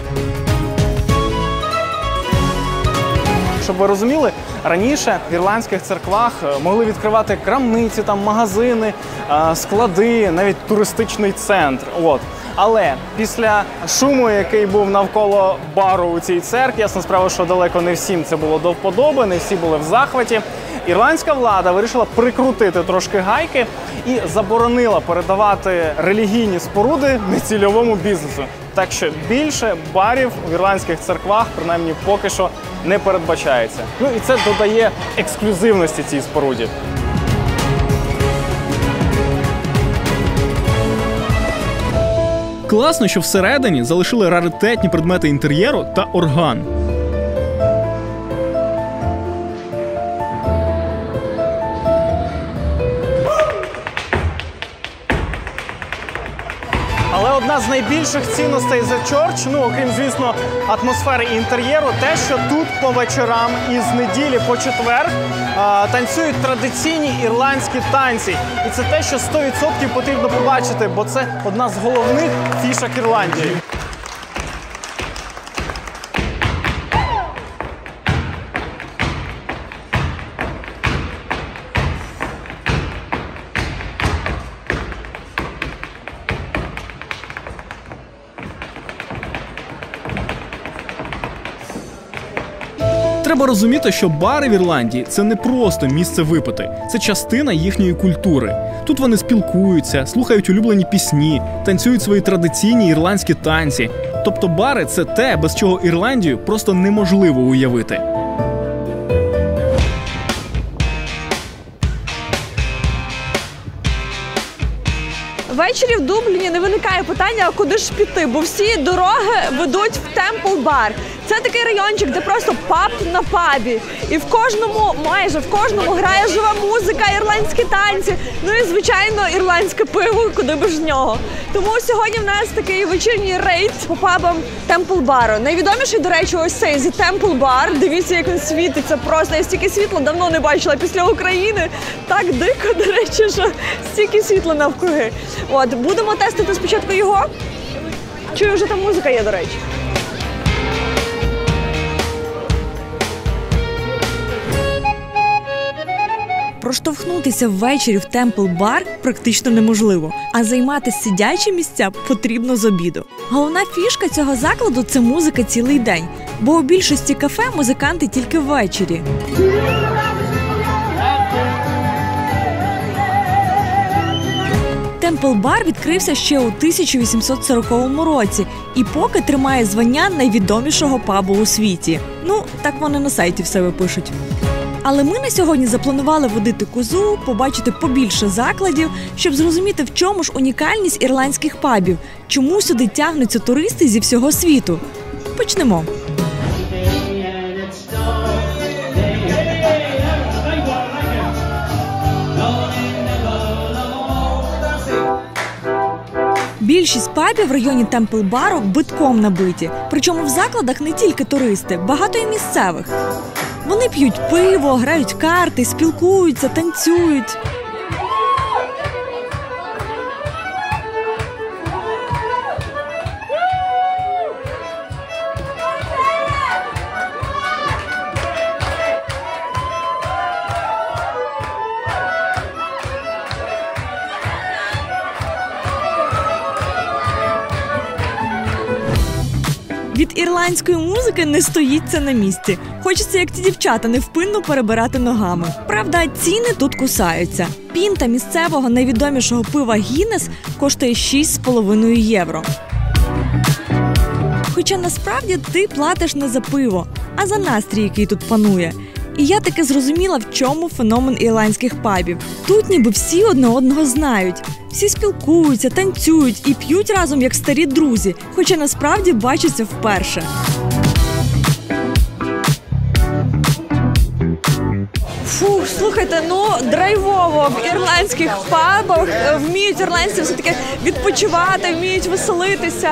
Щоб ви розуміли, раніше в ірландських церквах могли відкривати крамниці, магазини, склади, навіть туристичний центр. Але після шуму, який був навколо бару у цій церкві, ясна справа, що далеко не всім це було до вподоби, не всі були в захваті, ірландська влада вирішила прикрутити трошки гайки і заборонила передавати релігійні споруди нецільовому бізнесу. Так що більше барів в ірландських церквах, принаймні поки що, не передбачається. Ну і це додає ексклюзивності цій споруді. Класно, що всередині залишили раритетні предмети інтер'єру та орган. одна з найбільших цінностей The Church, ну, окрім, звісно, атмосфери і інтер'єру, те, що тут по вечорам із неділі по четвер танцюють традиційні ірландські танці. І це те, що 100% потрібно побачити, бо це одна з головних фішок Ірландії. Треба розуміти, що бари в Ірландії – це не просто місце випити. Це частина їхньої культури. Тут вони спілкуються, слухають улюблені пісні, танцюють свої традиційні ірландські танці. Тобто бари – це те, без чого Ірландію просто неможливо уявити. Ввечері в Дубліні не виникає питання, а куди ж піти, бо всі дороги ведуть в Темпл Бар. Це такий райончик, де просто паб на пабі. І в кожному, майже в кожному грає жива музика, ірландські танці, ну і, звичайно, ірландське пиво, куди без нього. Тому сьогодні в нас такий вечірній рейд по пабам Темпл Бару. Найвідоміший, до речі, ось цей The Temple Bar. Дивіться, як він світиться. Просто я стільки світла давно не бачила після України. Так дико, до речі, що стільки світла навкруги. От, будемо тестити спочатку його. Чую, вже там музика є, до речі. Проштовхнутися ввечері в Темпл Бар практично неможливо, а займати сидячі місця потрібно з обіду. Головна фішка цього закладу – це музика цілий день, бо у більшості кафе музиканти тільки ввечері. Темпл Бар відкрився ще у 1840 році і поки тримає звання найвідомішого пабу у світі. Ну, так вони на сайті в себе пишуть. Але ми на сьогодні запланували водити козу, побачити побільше закладів, щоб зрозуміти, в чому ж унікальність ірландських пабів, чому сюди тягнуться туристи зі всього світу. Почнемо. Більшість пабів в районі Темпл Бару битком набиті. Причому в закладах не тільки туристи, багато і місцевих. Вони п'ють пиво, грають карти, спілкуються, танцюють. Від ірландської музики не стоїться на місці. Хочеться, як ті дівчата, невпинно перебирати ногами. Правда, ціни тут кусаються. Пінта місцевого найвідомішого пива «Гіннес» коштує 6,5 євро. Хоча насправді ти платиш не за пиво, а за настрій, який тут панує. І я таки зрозуміла, в чому феномен ірландських пабів. Тут ніби всі одне одного знають. Всі спілкуються, танцюють і п'ють разом, як старі друзі, хоча насправді бачаться вперше. Фух, слухайте, ну драйвово в ірландських пабах. Вміють ірландці все-таки відпочивати, вміють веселитися.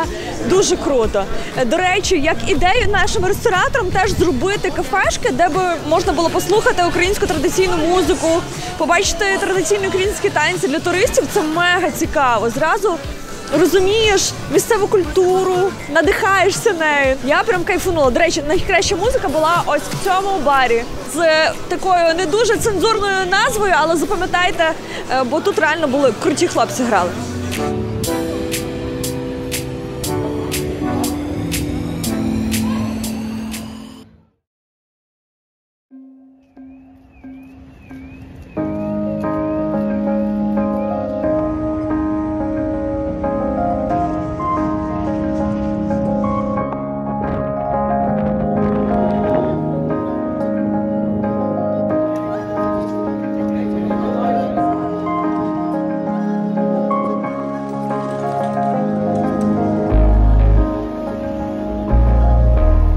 Дуже круто. До речі, як ідею нашим рестораторам теж зробити кафешки, де би можна було послухати українську традиційну музику, побачити традиційні українські танці для туристів. Це мега цікаво. Зразу розумієш місцеву культуру, надихаєшся нею. Я прям кайфанула. До речі, найкраща музика була ось в цьому барі. З такою не дуже цензурною назвою, але запам'ятайте, бо тут реально були круті хлопці грали.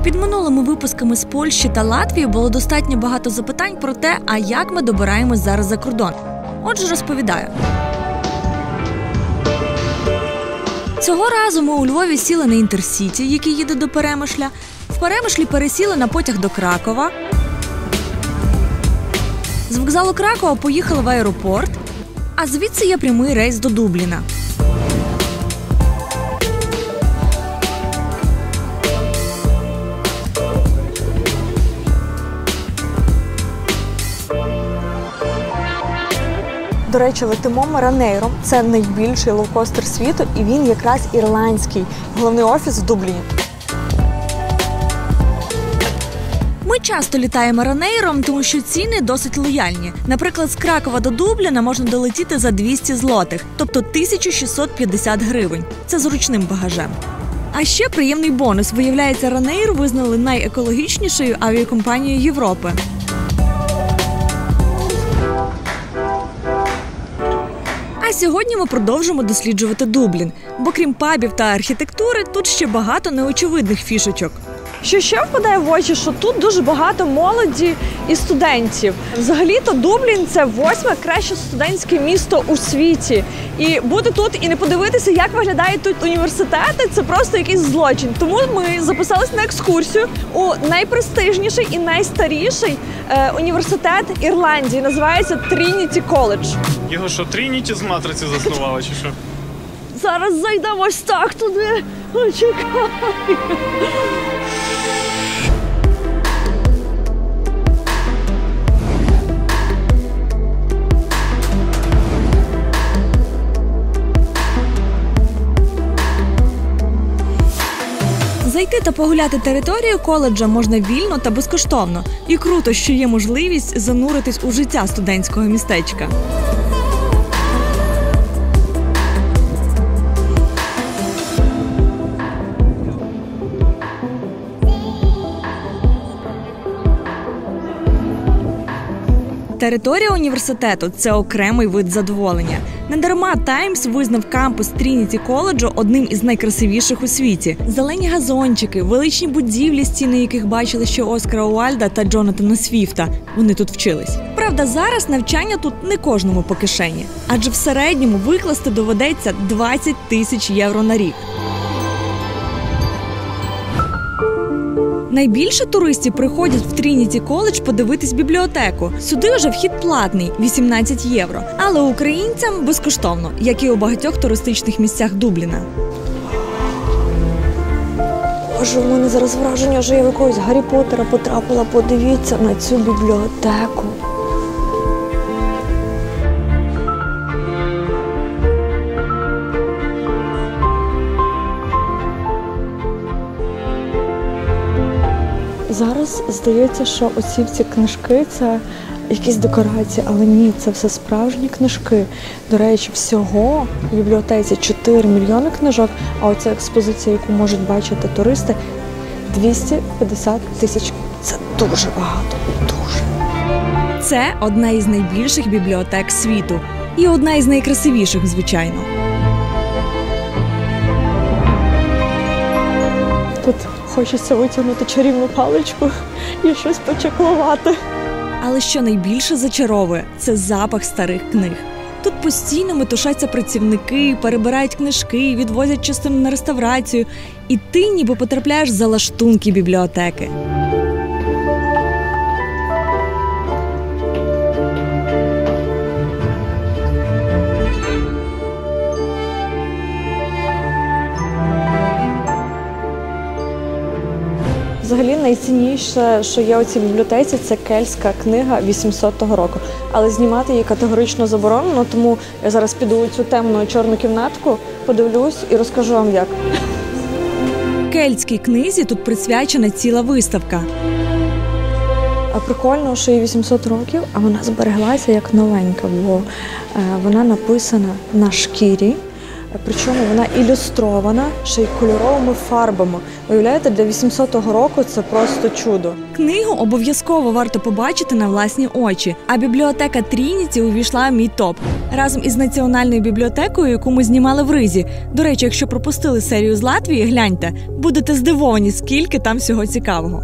Під минулими випусками з Польщі та Латвії було достатньо багато запитань про те, а як ми добираємось зараз за кордон. Отже, розповідаю. Цього разу ми у Львові сіли на Інтерсіті, який їде до Перемишля. В Перемишлі пересіли на потяг до Кракова. З вокзалу Кракова поїхали в аеропорт, а звідси є прямий рейс до Дубліна. До речі, летимо ми Ryanair. Це найбільший лоукостер світу, і він якраз ірландський. Головний офіс в Дубліні. Ми часто літаємо Ryanair, тому що ціни досить лояльні. Наприклад, з Кракова до Дубліна можна долетіти за 200 злотих, тобто 1650 гривень. Це з ручним багажем. А ще приємний бонус. Виявляється, Ryanair визнали найекологічнішою авіакомпанією Європи. А сьогодні ми продовжимо досліджувати Дублін. Бо крім пабів та архітектури, тут ще багато неочевидних фішечок. Що ще впадає в очі, що тут дуже багато молоді і студентів. Взагалі-то Дублін – це 8-ме краще студентське місто у світі. І бути тут і не подивитися, як виглядають тут університети – це просто якийсь злочин. Тому ми записалися на екскурсію у найпрестижніший і найстаріший університет Ірландії. Називається Трініті Коледж. Його що, Трініті з матриці заснували, чи що? Зараз зайдемо ось так туди. Чекай. Зайти та погуляти територію коледжа можна вільно та безкоштовно. І круто, що є можливість зануритись у життя студентського містечка. Територія університету – це окремий вид задоволення. Недарма «Таймс» визнав кампус Трініті коледжу одним із найкрасивіших у світі. Зелені газончики, величні будівлі, стіни яких бачили ще Оскара Уайльда та Джонатана Свіфта. Вони тут вчились. Правда, зараз навчання тут не кожному по кишені. Адже в середньому викласти доведеться 20 тисяч євро на рік. Найбільше туристів приходять в Трініті коледж подивитись бібліотеку. Сюди вже вхід платний – 18 євро. Але українцям безкоштовно, як і у багатьох туристичних місцях Дубліна. Боже, у мене зараз враження, що я в якогось Гаррі Поттера потрапила. Подивіться на цю бібліотеку. Зараз здається, що оці всі книжки – це якісь декорації, але ні, це все справжні книжки. До речі, всього в бібліотеці 4 мільйони книжок, а оця експозиція, яку можуть бачити туристи – 250 тисяч. Це дуже багато, дуже. Це одна із найбільших бібліотек світу. І одна із найкрасивіших, звичайно. Тут хочеться витягнути чарівну паличку і щось почеклувати. Але що найбільше зачаровує – це запах старих книг. Тут постійно метушаться працівники, перебирають книжки, відвозять частину на реставрацію. І ти ніби потрапляєш за лаштунки бібліотеки. Взагалі найцінніше, що є у цій бібліотеці, це кельтська книга 800 року. Але знімати її категорично заборонено, тому я зараз піду у цю темну чорну кімнатку, подивлюсь і розкажу вам як. Кельтській книзі тут присвячена ціла виставка. А прикольно, що їй 800 років, а вона збереглася як новенька, бо вона написана на шкірі. Причому вона ілюстрована ще й кольоровими фарбами. Уявляєте, для 800-го року це просто чудо. Книгу обов'язково варто побачити на власні очі. А бібліотека Трініті увійшла в мій топ. Разом із Національною бібліотекою, яку ми знімали в Ризі. До речі, якщо пропустили серію з Латвії, гляньте. Будете здивовані, скільки там всього цікавого.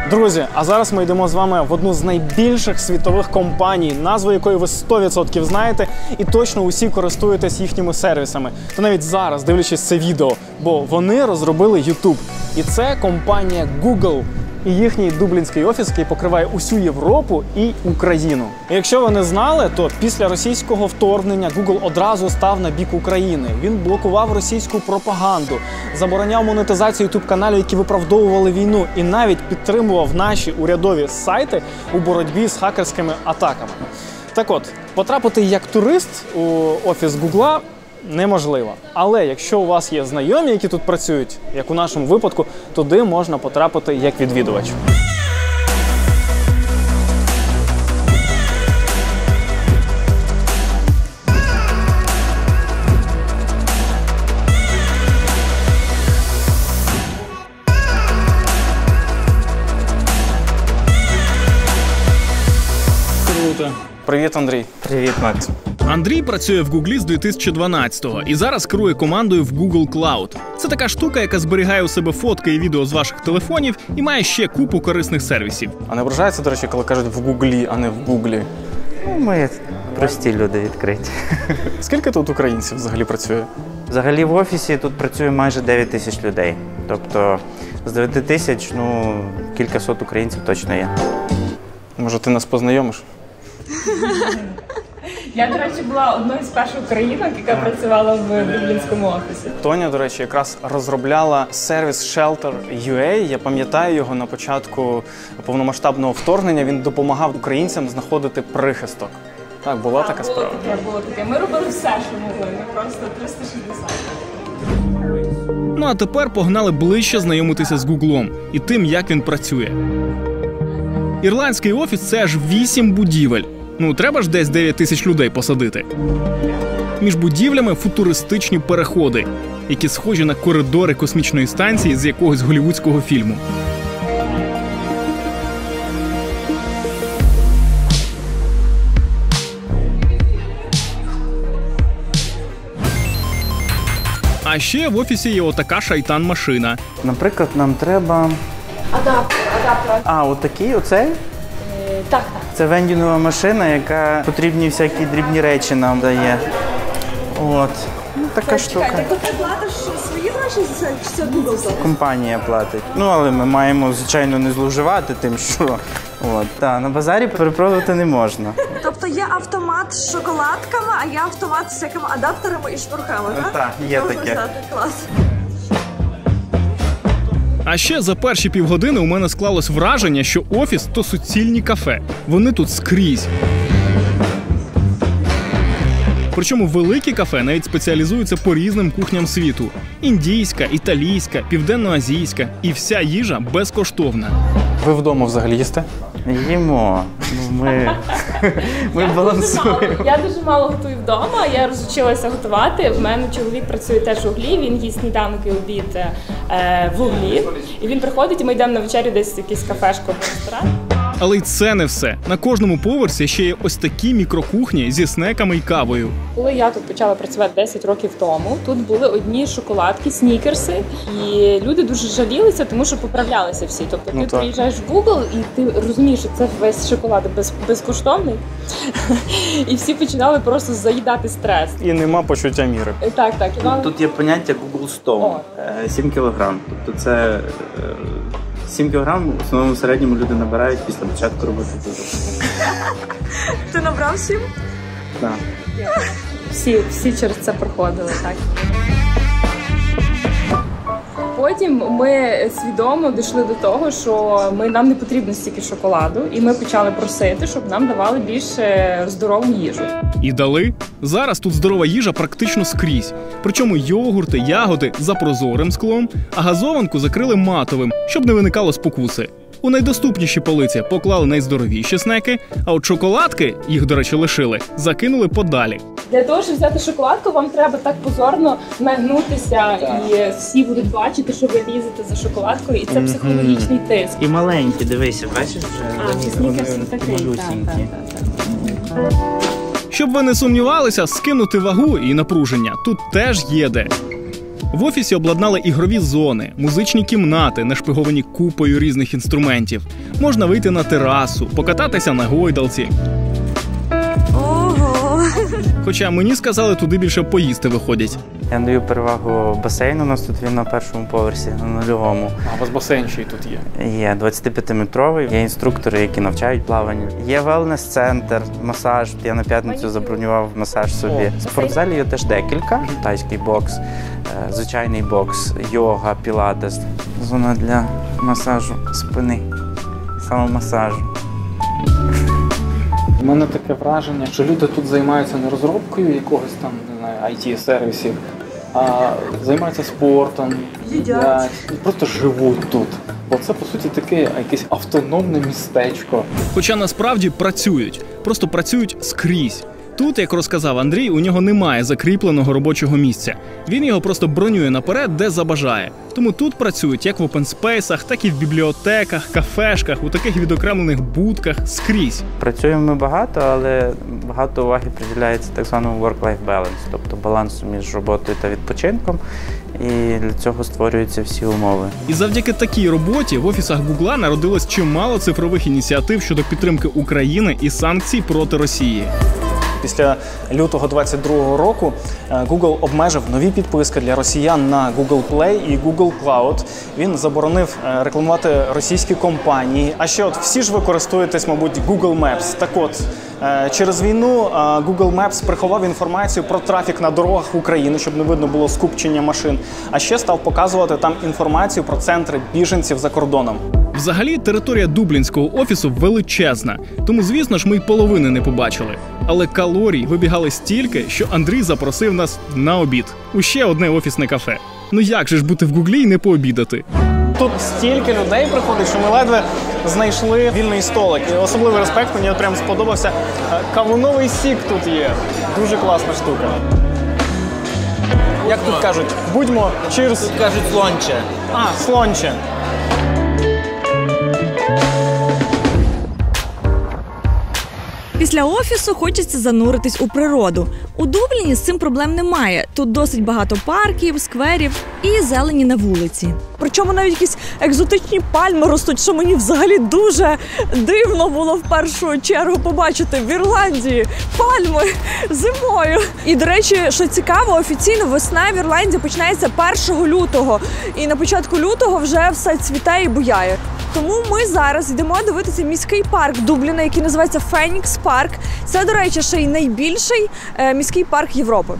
Друзі, а зараз ми йдемо з вами в одну з найбільших світових компаній, назву якої ви 100% знаєте, і точно усі користуєтесь їхніми сервісами. Та навіть зараз, дивлячись це відео, бо вони розробили YouTube. І це компанія Google. І їхній дублінський офіс, який покриває усю Європу і Україну. І якщо ви не знали, то після російського вторгнення Google одразу став на бік України. Він блокував російську пропаганду, забороняв монетизацію YouTube-каналів, які виправдовували війну, і навіть підтримував наші урядові сайти у боротьбі з хакерськими атаками. Так от, потрапити як турист у офіс Google неможливо. Але якщо у вас є знайомі, які тут працюють, як у нашому випадку, туди можна потрапити як відвідувач. Круто. Привіт, Андрій. Привіт, Макс. Андрій працює в Гуглі з 2012-го і зараз керує командою в Google Cloud. Це така штука, яка зберігає у себе фотки і відео з ваших телефонів і має ще купу корисних сервісів. А не ображається, до речі, коли кажуть в Гуглі, а не в Гуглі? Ну, ми прості люди відкриті. Скільки тут українців взагалі працює? Взагалі в офісі тут працює майже 9 тисяч людей. Тобто з 9 тисяч, кількасот українців точно є. Може, ти нас познайомиш? Я, до речі, була одною з перших українок, яка працювала в дублінському офісі. Тоня, до речі, якраз розробляла сервіс Shelter.ua. Я пам'ятаю його на початку повномасштабного вторгнення. Він допомагав українцям знаходити прихисток. Так, була така справа? Було таке. Ми робили все, що могли. Ми просто 360. Ну а тепер погнали ближче знайомитися з Гуглом і тим, як він працює. Ірландський офіс – це аж 8 будівель. Треба ж десь 9 тисяч людей посадити. Між будівлями футуристичні переходи, які схожі на коридори космічної станції з якогось голлівудського фільму. А ще в офісі є отака шайтан-машина. Наприклад, нам треба... Адаптер. Отакий, оцей? Так. Це вендінгова машина, яка потрібні всякі дрібні речі нам дає. От. Така штука. Чекайте, ти платиш свої гроші за це, чи це Google платить? Компанія платить. Але ми маємо, звичайно, не зловживати тим, що... на базарі перепродати не можна. Тобто є автомат з шоколадками, а є автомат з всякими адаптерами і шнурками, так? Так, є таке. Клас. А ще за перші півгодини у мене склалось враження, що офіс – то суцільні кафе. Вони тут скрізь. Причому великі кафе навіть спеціалізуються по різним кухням світу. Індійська, італійська, південноазійська. І вся їжа безкоштовна. Ви вдома взагалі їсте? Їмо. Ми балансуємо. Я дуже мало готую вдома, я розучилася готувати. В мене чоловік працює теж в Углі, він їсть сніданок і обід в Углі. І він приходить, і ми йдемо на вечерю десь в якийсь кафешку або ресторан. Але й це не все. На кожному поверсі ще є ось такі мікрокухні зі снеками й кавою. Коли я тут почала працювати 10 років тому, тут були одні шоколадки, снікерси, і люди дуже жалілися, тому що поправлялися всі. Тобто ти приїжджаєш в Google і ти розумієш, що це весь шоколад безкоштовний, і всі починали просто заїдати стрес. І нема почуття міри. Так. Тут є поняття Google Stone, 7 кілограм. Тобто це 7 кілограм в основному середньому люди набирають після початку роботи. Ти набрав 7? Так. Всі через це проходили, так. Потім ми свідомо дійшли до того, що нам не потрібно стільки шоколаду, і ми почали просити, щоб нам давали більш здорову їжу. І дали. Зараз тут здорова їжа практично скрізь. Причому йогурти, ягоди за прозорим склом, а газованку закрили матовим, щоб не виникало спокуси. У найдоступніші полиці поклали найздоровіші снеки, а от шоколадки, їх, до речі, лишили, закинули подалі. Для того, щоб взяти шоколадку, вам треба так позорно нагнутися, і всі будуть бачити, що ви лізете за шоколадкою, і це психологічний тиск. І маленькі, дивися, бачиш вже? Снікерси такий, так. Щоб ви не сумнівалися, скинути вагу і напруження тут теж є де. В офісі обладнали ігрові зони, музичні кімнати, нашпиговані купою різних інструментів. Можна вийти на терасу, покататися на гойдалці. Ого! Хоча мені сказали, туди більше поїсти виходять. Я даю перевагу басейну, у нас тут він на першому поверсі, на нульовому. А у вас басейн ще й тут є? Є 25-метровий, є інструктори, які навчають плаванню. Є велнес-центр, масаж, я на п'ятницю забронював масаж собі. В спортзалі є теж декілька, тайський бокс, звичайний бокс, йога, пілатес. Зона для масажу спини, самомасажу. У мене таке враження, що люди тут займаються не розробкою якогось там, не знаю, IT-сервісів, а займаються спортом, їдять, просто живуть тут. Бо це, по суті, таке якесь автономне містечко. Хоча насправді працюють, просто працюють скрізь. Тут, як розказав Андрій, у нього немає закріпленого робочого місця. Він його просто бронює наперед, де забажає. Тому тут працюють як в опенспейсах, так і в бібліотеках, кафешках, у таких відокремлених будках, скрізь. Працюємо ми багато, але багато уваги приділяється так званому work-life balance, тобто балансу між роботою та відпочинком. І для цього створюються всі умови. І завдяки такій роботі в офісах Гугла народилось чимало цифрових ініціатив щодо підтримки України і санкцій проти Росії. Після лютого 2022 року Google обмежив нові підписки для росіян на Google Play і Google Cloud. Він заборонив рекламувати російські компанії. А ще от всі ж ви користуєтесь, мабуть, Google Maps. Так от, через війну Google Maps приховав інформацію про трафік на дорогах України, щоб не видно було скупчення машин. А ще став показувати там інформацію про центри біженців за кордоном. Взагалі, територія Дублінського офісу величезна, тому, звісно ж, ми й половини не побачили. Але калорій вибігали стільки, що Андрій запросив нас на обід у ще одне офісне кафе. Ну як же ж бути в Гуглі і не пообідати? Тут стільки людей приходить, що ми ледве знайшли вільний столик. І особливий респект, мені прям сподобався. Кавуновий сік тут є. Дуже класна штука. Як тут кажуть? Будьмо, cheers. Тут кажуть слонче. Слонче. Після офісу хочеться зануритись у природу. У Дубліні з цим проблем немає. Тут досить багато парків, скверів і зелені на вулиці. Причому навіть якісь екзотичні пальми ростуть, що мені взагалі дуже дивно було в першу чергу побачити в Ірландії. Пальми зимою. І, до речі, що цікаво, офіційно весна в Ірландії починається 1 лютого. І на початку лютого вже все цвіте і буяє. Тому ми зараз йдемо дивитися міський парк Дубліна, який називається Фенікс Парк. Це, до речі, ще й найбільший міський парк Європи.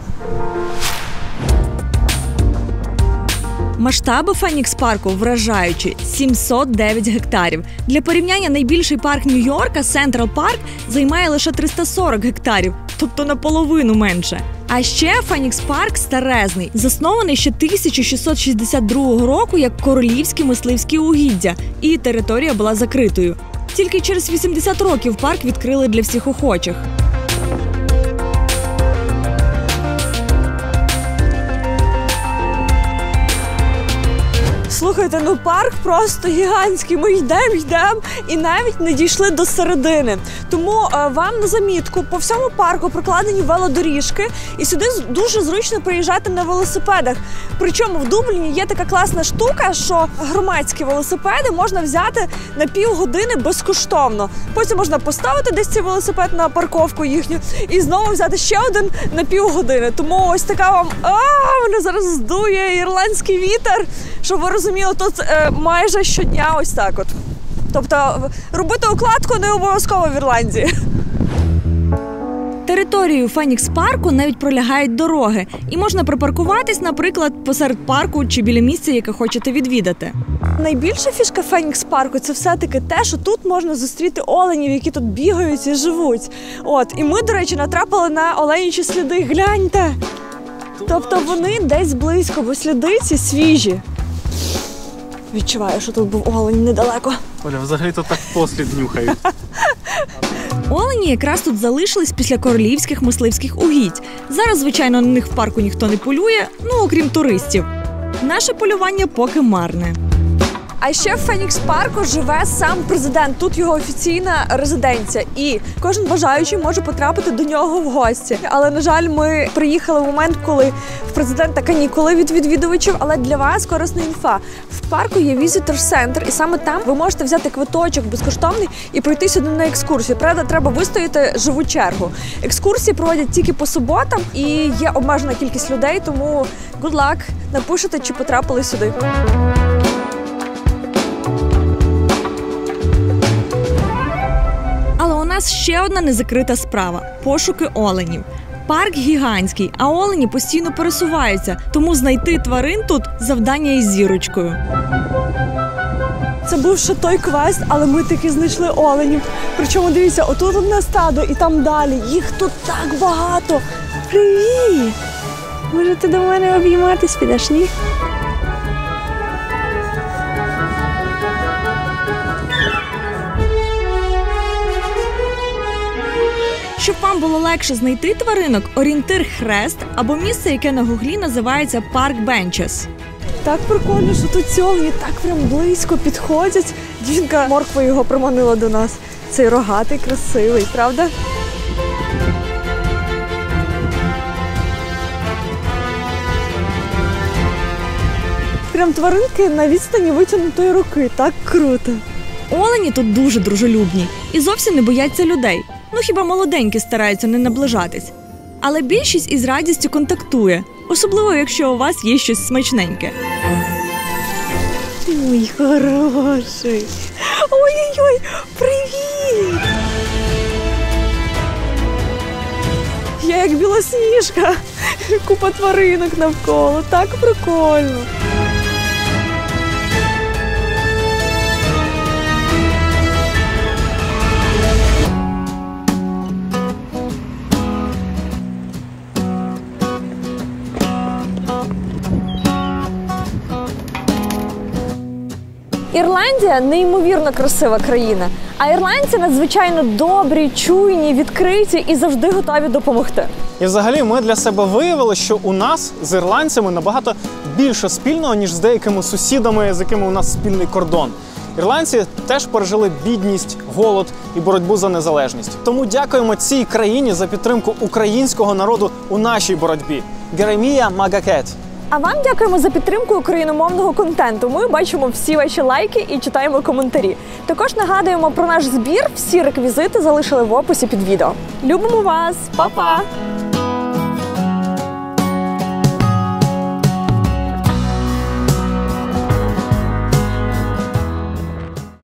Масштаби Фенікс-парку вражаючі – 709 гектарів. Для порівняння найбільший парк Нью-Йорка, Централ Парк, займає лише 340 гектарів, тобто наполовину менше. А ще Фенікс-парк старезний, заснований ще 1662 року як королівські мисливські угіддя, і територія була закритою. Тільки через 80 років парк відкрили для всіх охочих. Слухайте, ну парк просто гігантський. Ми йдемо і навіть не дійшли до середини. Тому вам на замітку, по всьому парку прокладені велодоріжки, і сюди дуже зручно приїжджати на велосипедах. Причому в Дубліні є така класна штука, що громадські велосипеди можна взяти на півгодини безкоштовно. Потім можна поставити десь цей велосипед на парковку їхню і знову взяти ще один на півгодини. Тому ось така вам, мене зараз здує ірландський вітер, щоб ви розуміли, тут майже щодня ось так от. Тобто робити укладку не обов'язково в Ірландії. Територією Фенікс-парку навіть пролягають дороги, і можна припаркуватись, наприклад, посеред парку чи біля місця, яке хочете відвідати. Найбільша фішка Фенікс-парку – це все-таки те, що тут можна зустріти оленів, які тут бігають і живуть. От, і ми, до речі, натрапили на оленячі сліди. Гляньте! Тобто вони десь близько, бо сліди ці свіжі. Відчуваю, що тут був олень недалеко. Оля, взагалі-то так послід нюхають. Олені якраз тут залишились після королівських мисливських угідь. Зараз, звичайно, на них в парку ніхто не полює, ну, окрім туристів. Наше полювання поки марне. А ще в Фенікс Парку живе сам президент. Тут його офіційна резиденція. І кожен бажаючий може потрапити до нього в гості. Але, на жаль, ми приїхали в момент, коли в президента канікули від відвідувачів. Але для вас корисна інфа. В парку є візитор-центр, і саме там ви можете взяти квиточок безкоштовний і пройти сюди на екскурсію. Правда, треба вистояти живу чергу. Екскурсії проводять тільки по суботам і є обмежена кількість людей, тому good luck, напишете, чи потрапили сюди. Але у нас ще одна незакрита справа – пошуки оленів. Парк гігантський, а олені постійно пересуваються, тому знайти тварин тут – завдання із зірочкою. Це був ще той квест, але ми таки знайшли оленів. Причому, дивіться, отут одне стадо і там далі. Їх тут так багато. Привіт! Може, ти до мене обійматись підеш, ні? Щоб вам було легше знайти тваринок, орієнтир – хрест або місце, яке на гуглі називається Park Benches. Так прикольно, що тут ці олені так прям близько підходять. Дівчинка морква його приманила до нас. Цей рогатий, красивий, правда? Прям тваринки на відстані витягнутої руки. Так круто. Олені тут дуже дружелюбні і зовсім не бояться людей. Ну хіба молоденькі стараються не наближатись. Але більшість із радістю контактує, особливо якщо у вас є щось смачненьке. Ти мій хороший. Ой-ой-ой, привіт! Я як білосніжка. Купа тваринок навколо. Так прикольно. Ірландія – неймовірно красива країна, а ірландці надзвичайно добрі, чуйні, відкриті і завжди готові допомогти. І взагалі ми для себе виявили, що у нас з ірландцями набагато більше спільного, ніж з деякими сусідами, з якими у нас спільний кордон. Ірландці теж пережили бідність, голод і боротьбу за незалежність. Тому дякуємо цій країні за підтримку українського народу у нашій боротьбі. Геремія Магакет. А вам дякуємо за підтримку україномовного контенту. Ми бачимо всі ваші лайки і читаємо коментарі. Також нагадуємо про наш збір. Всі реквізити залишили в описі під відео. Любимо вас! Па-па!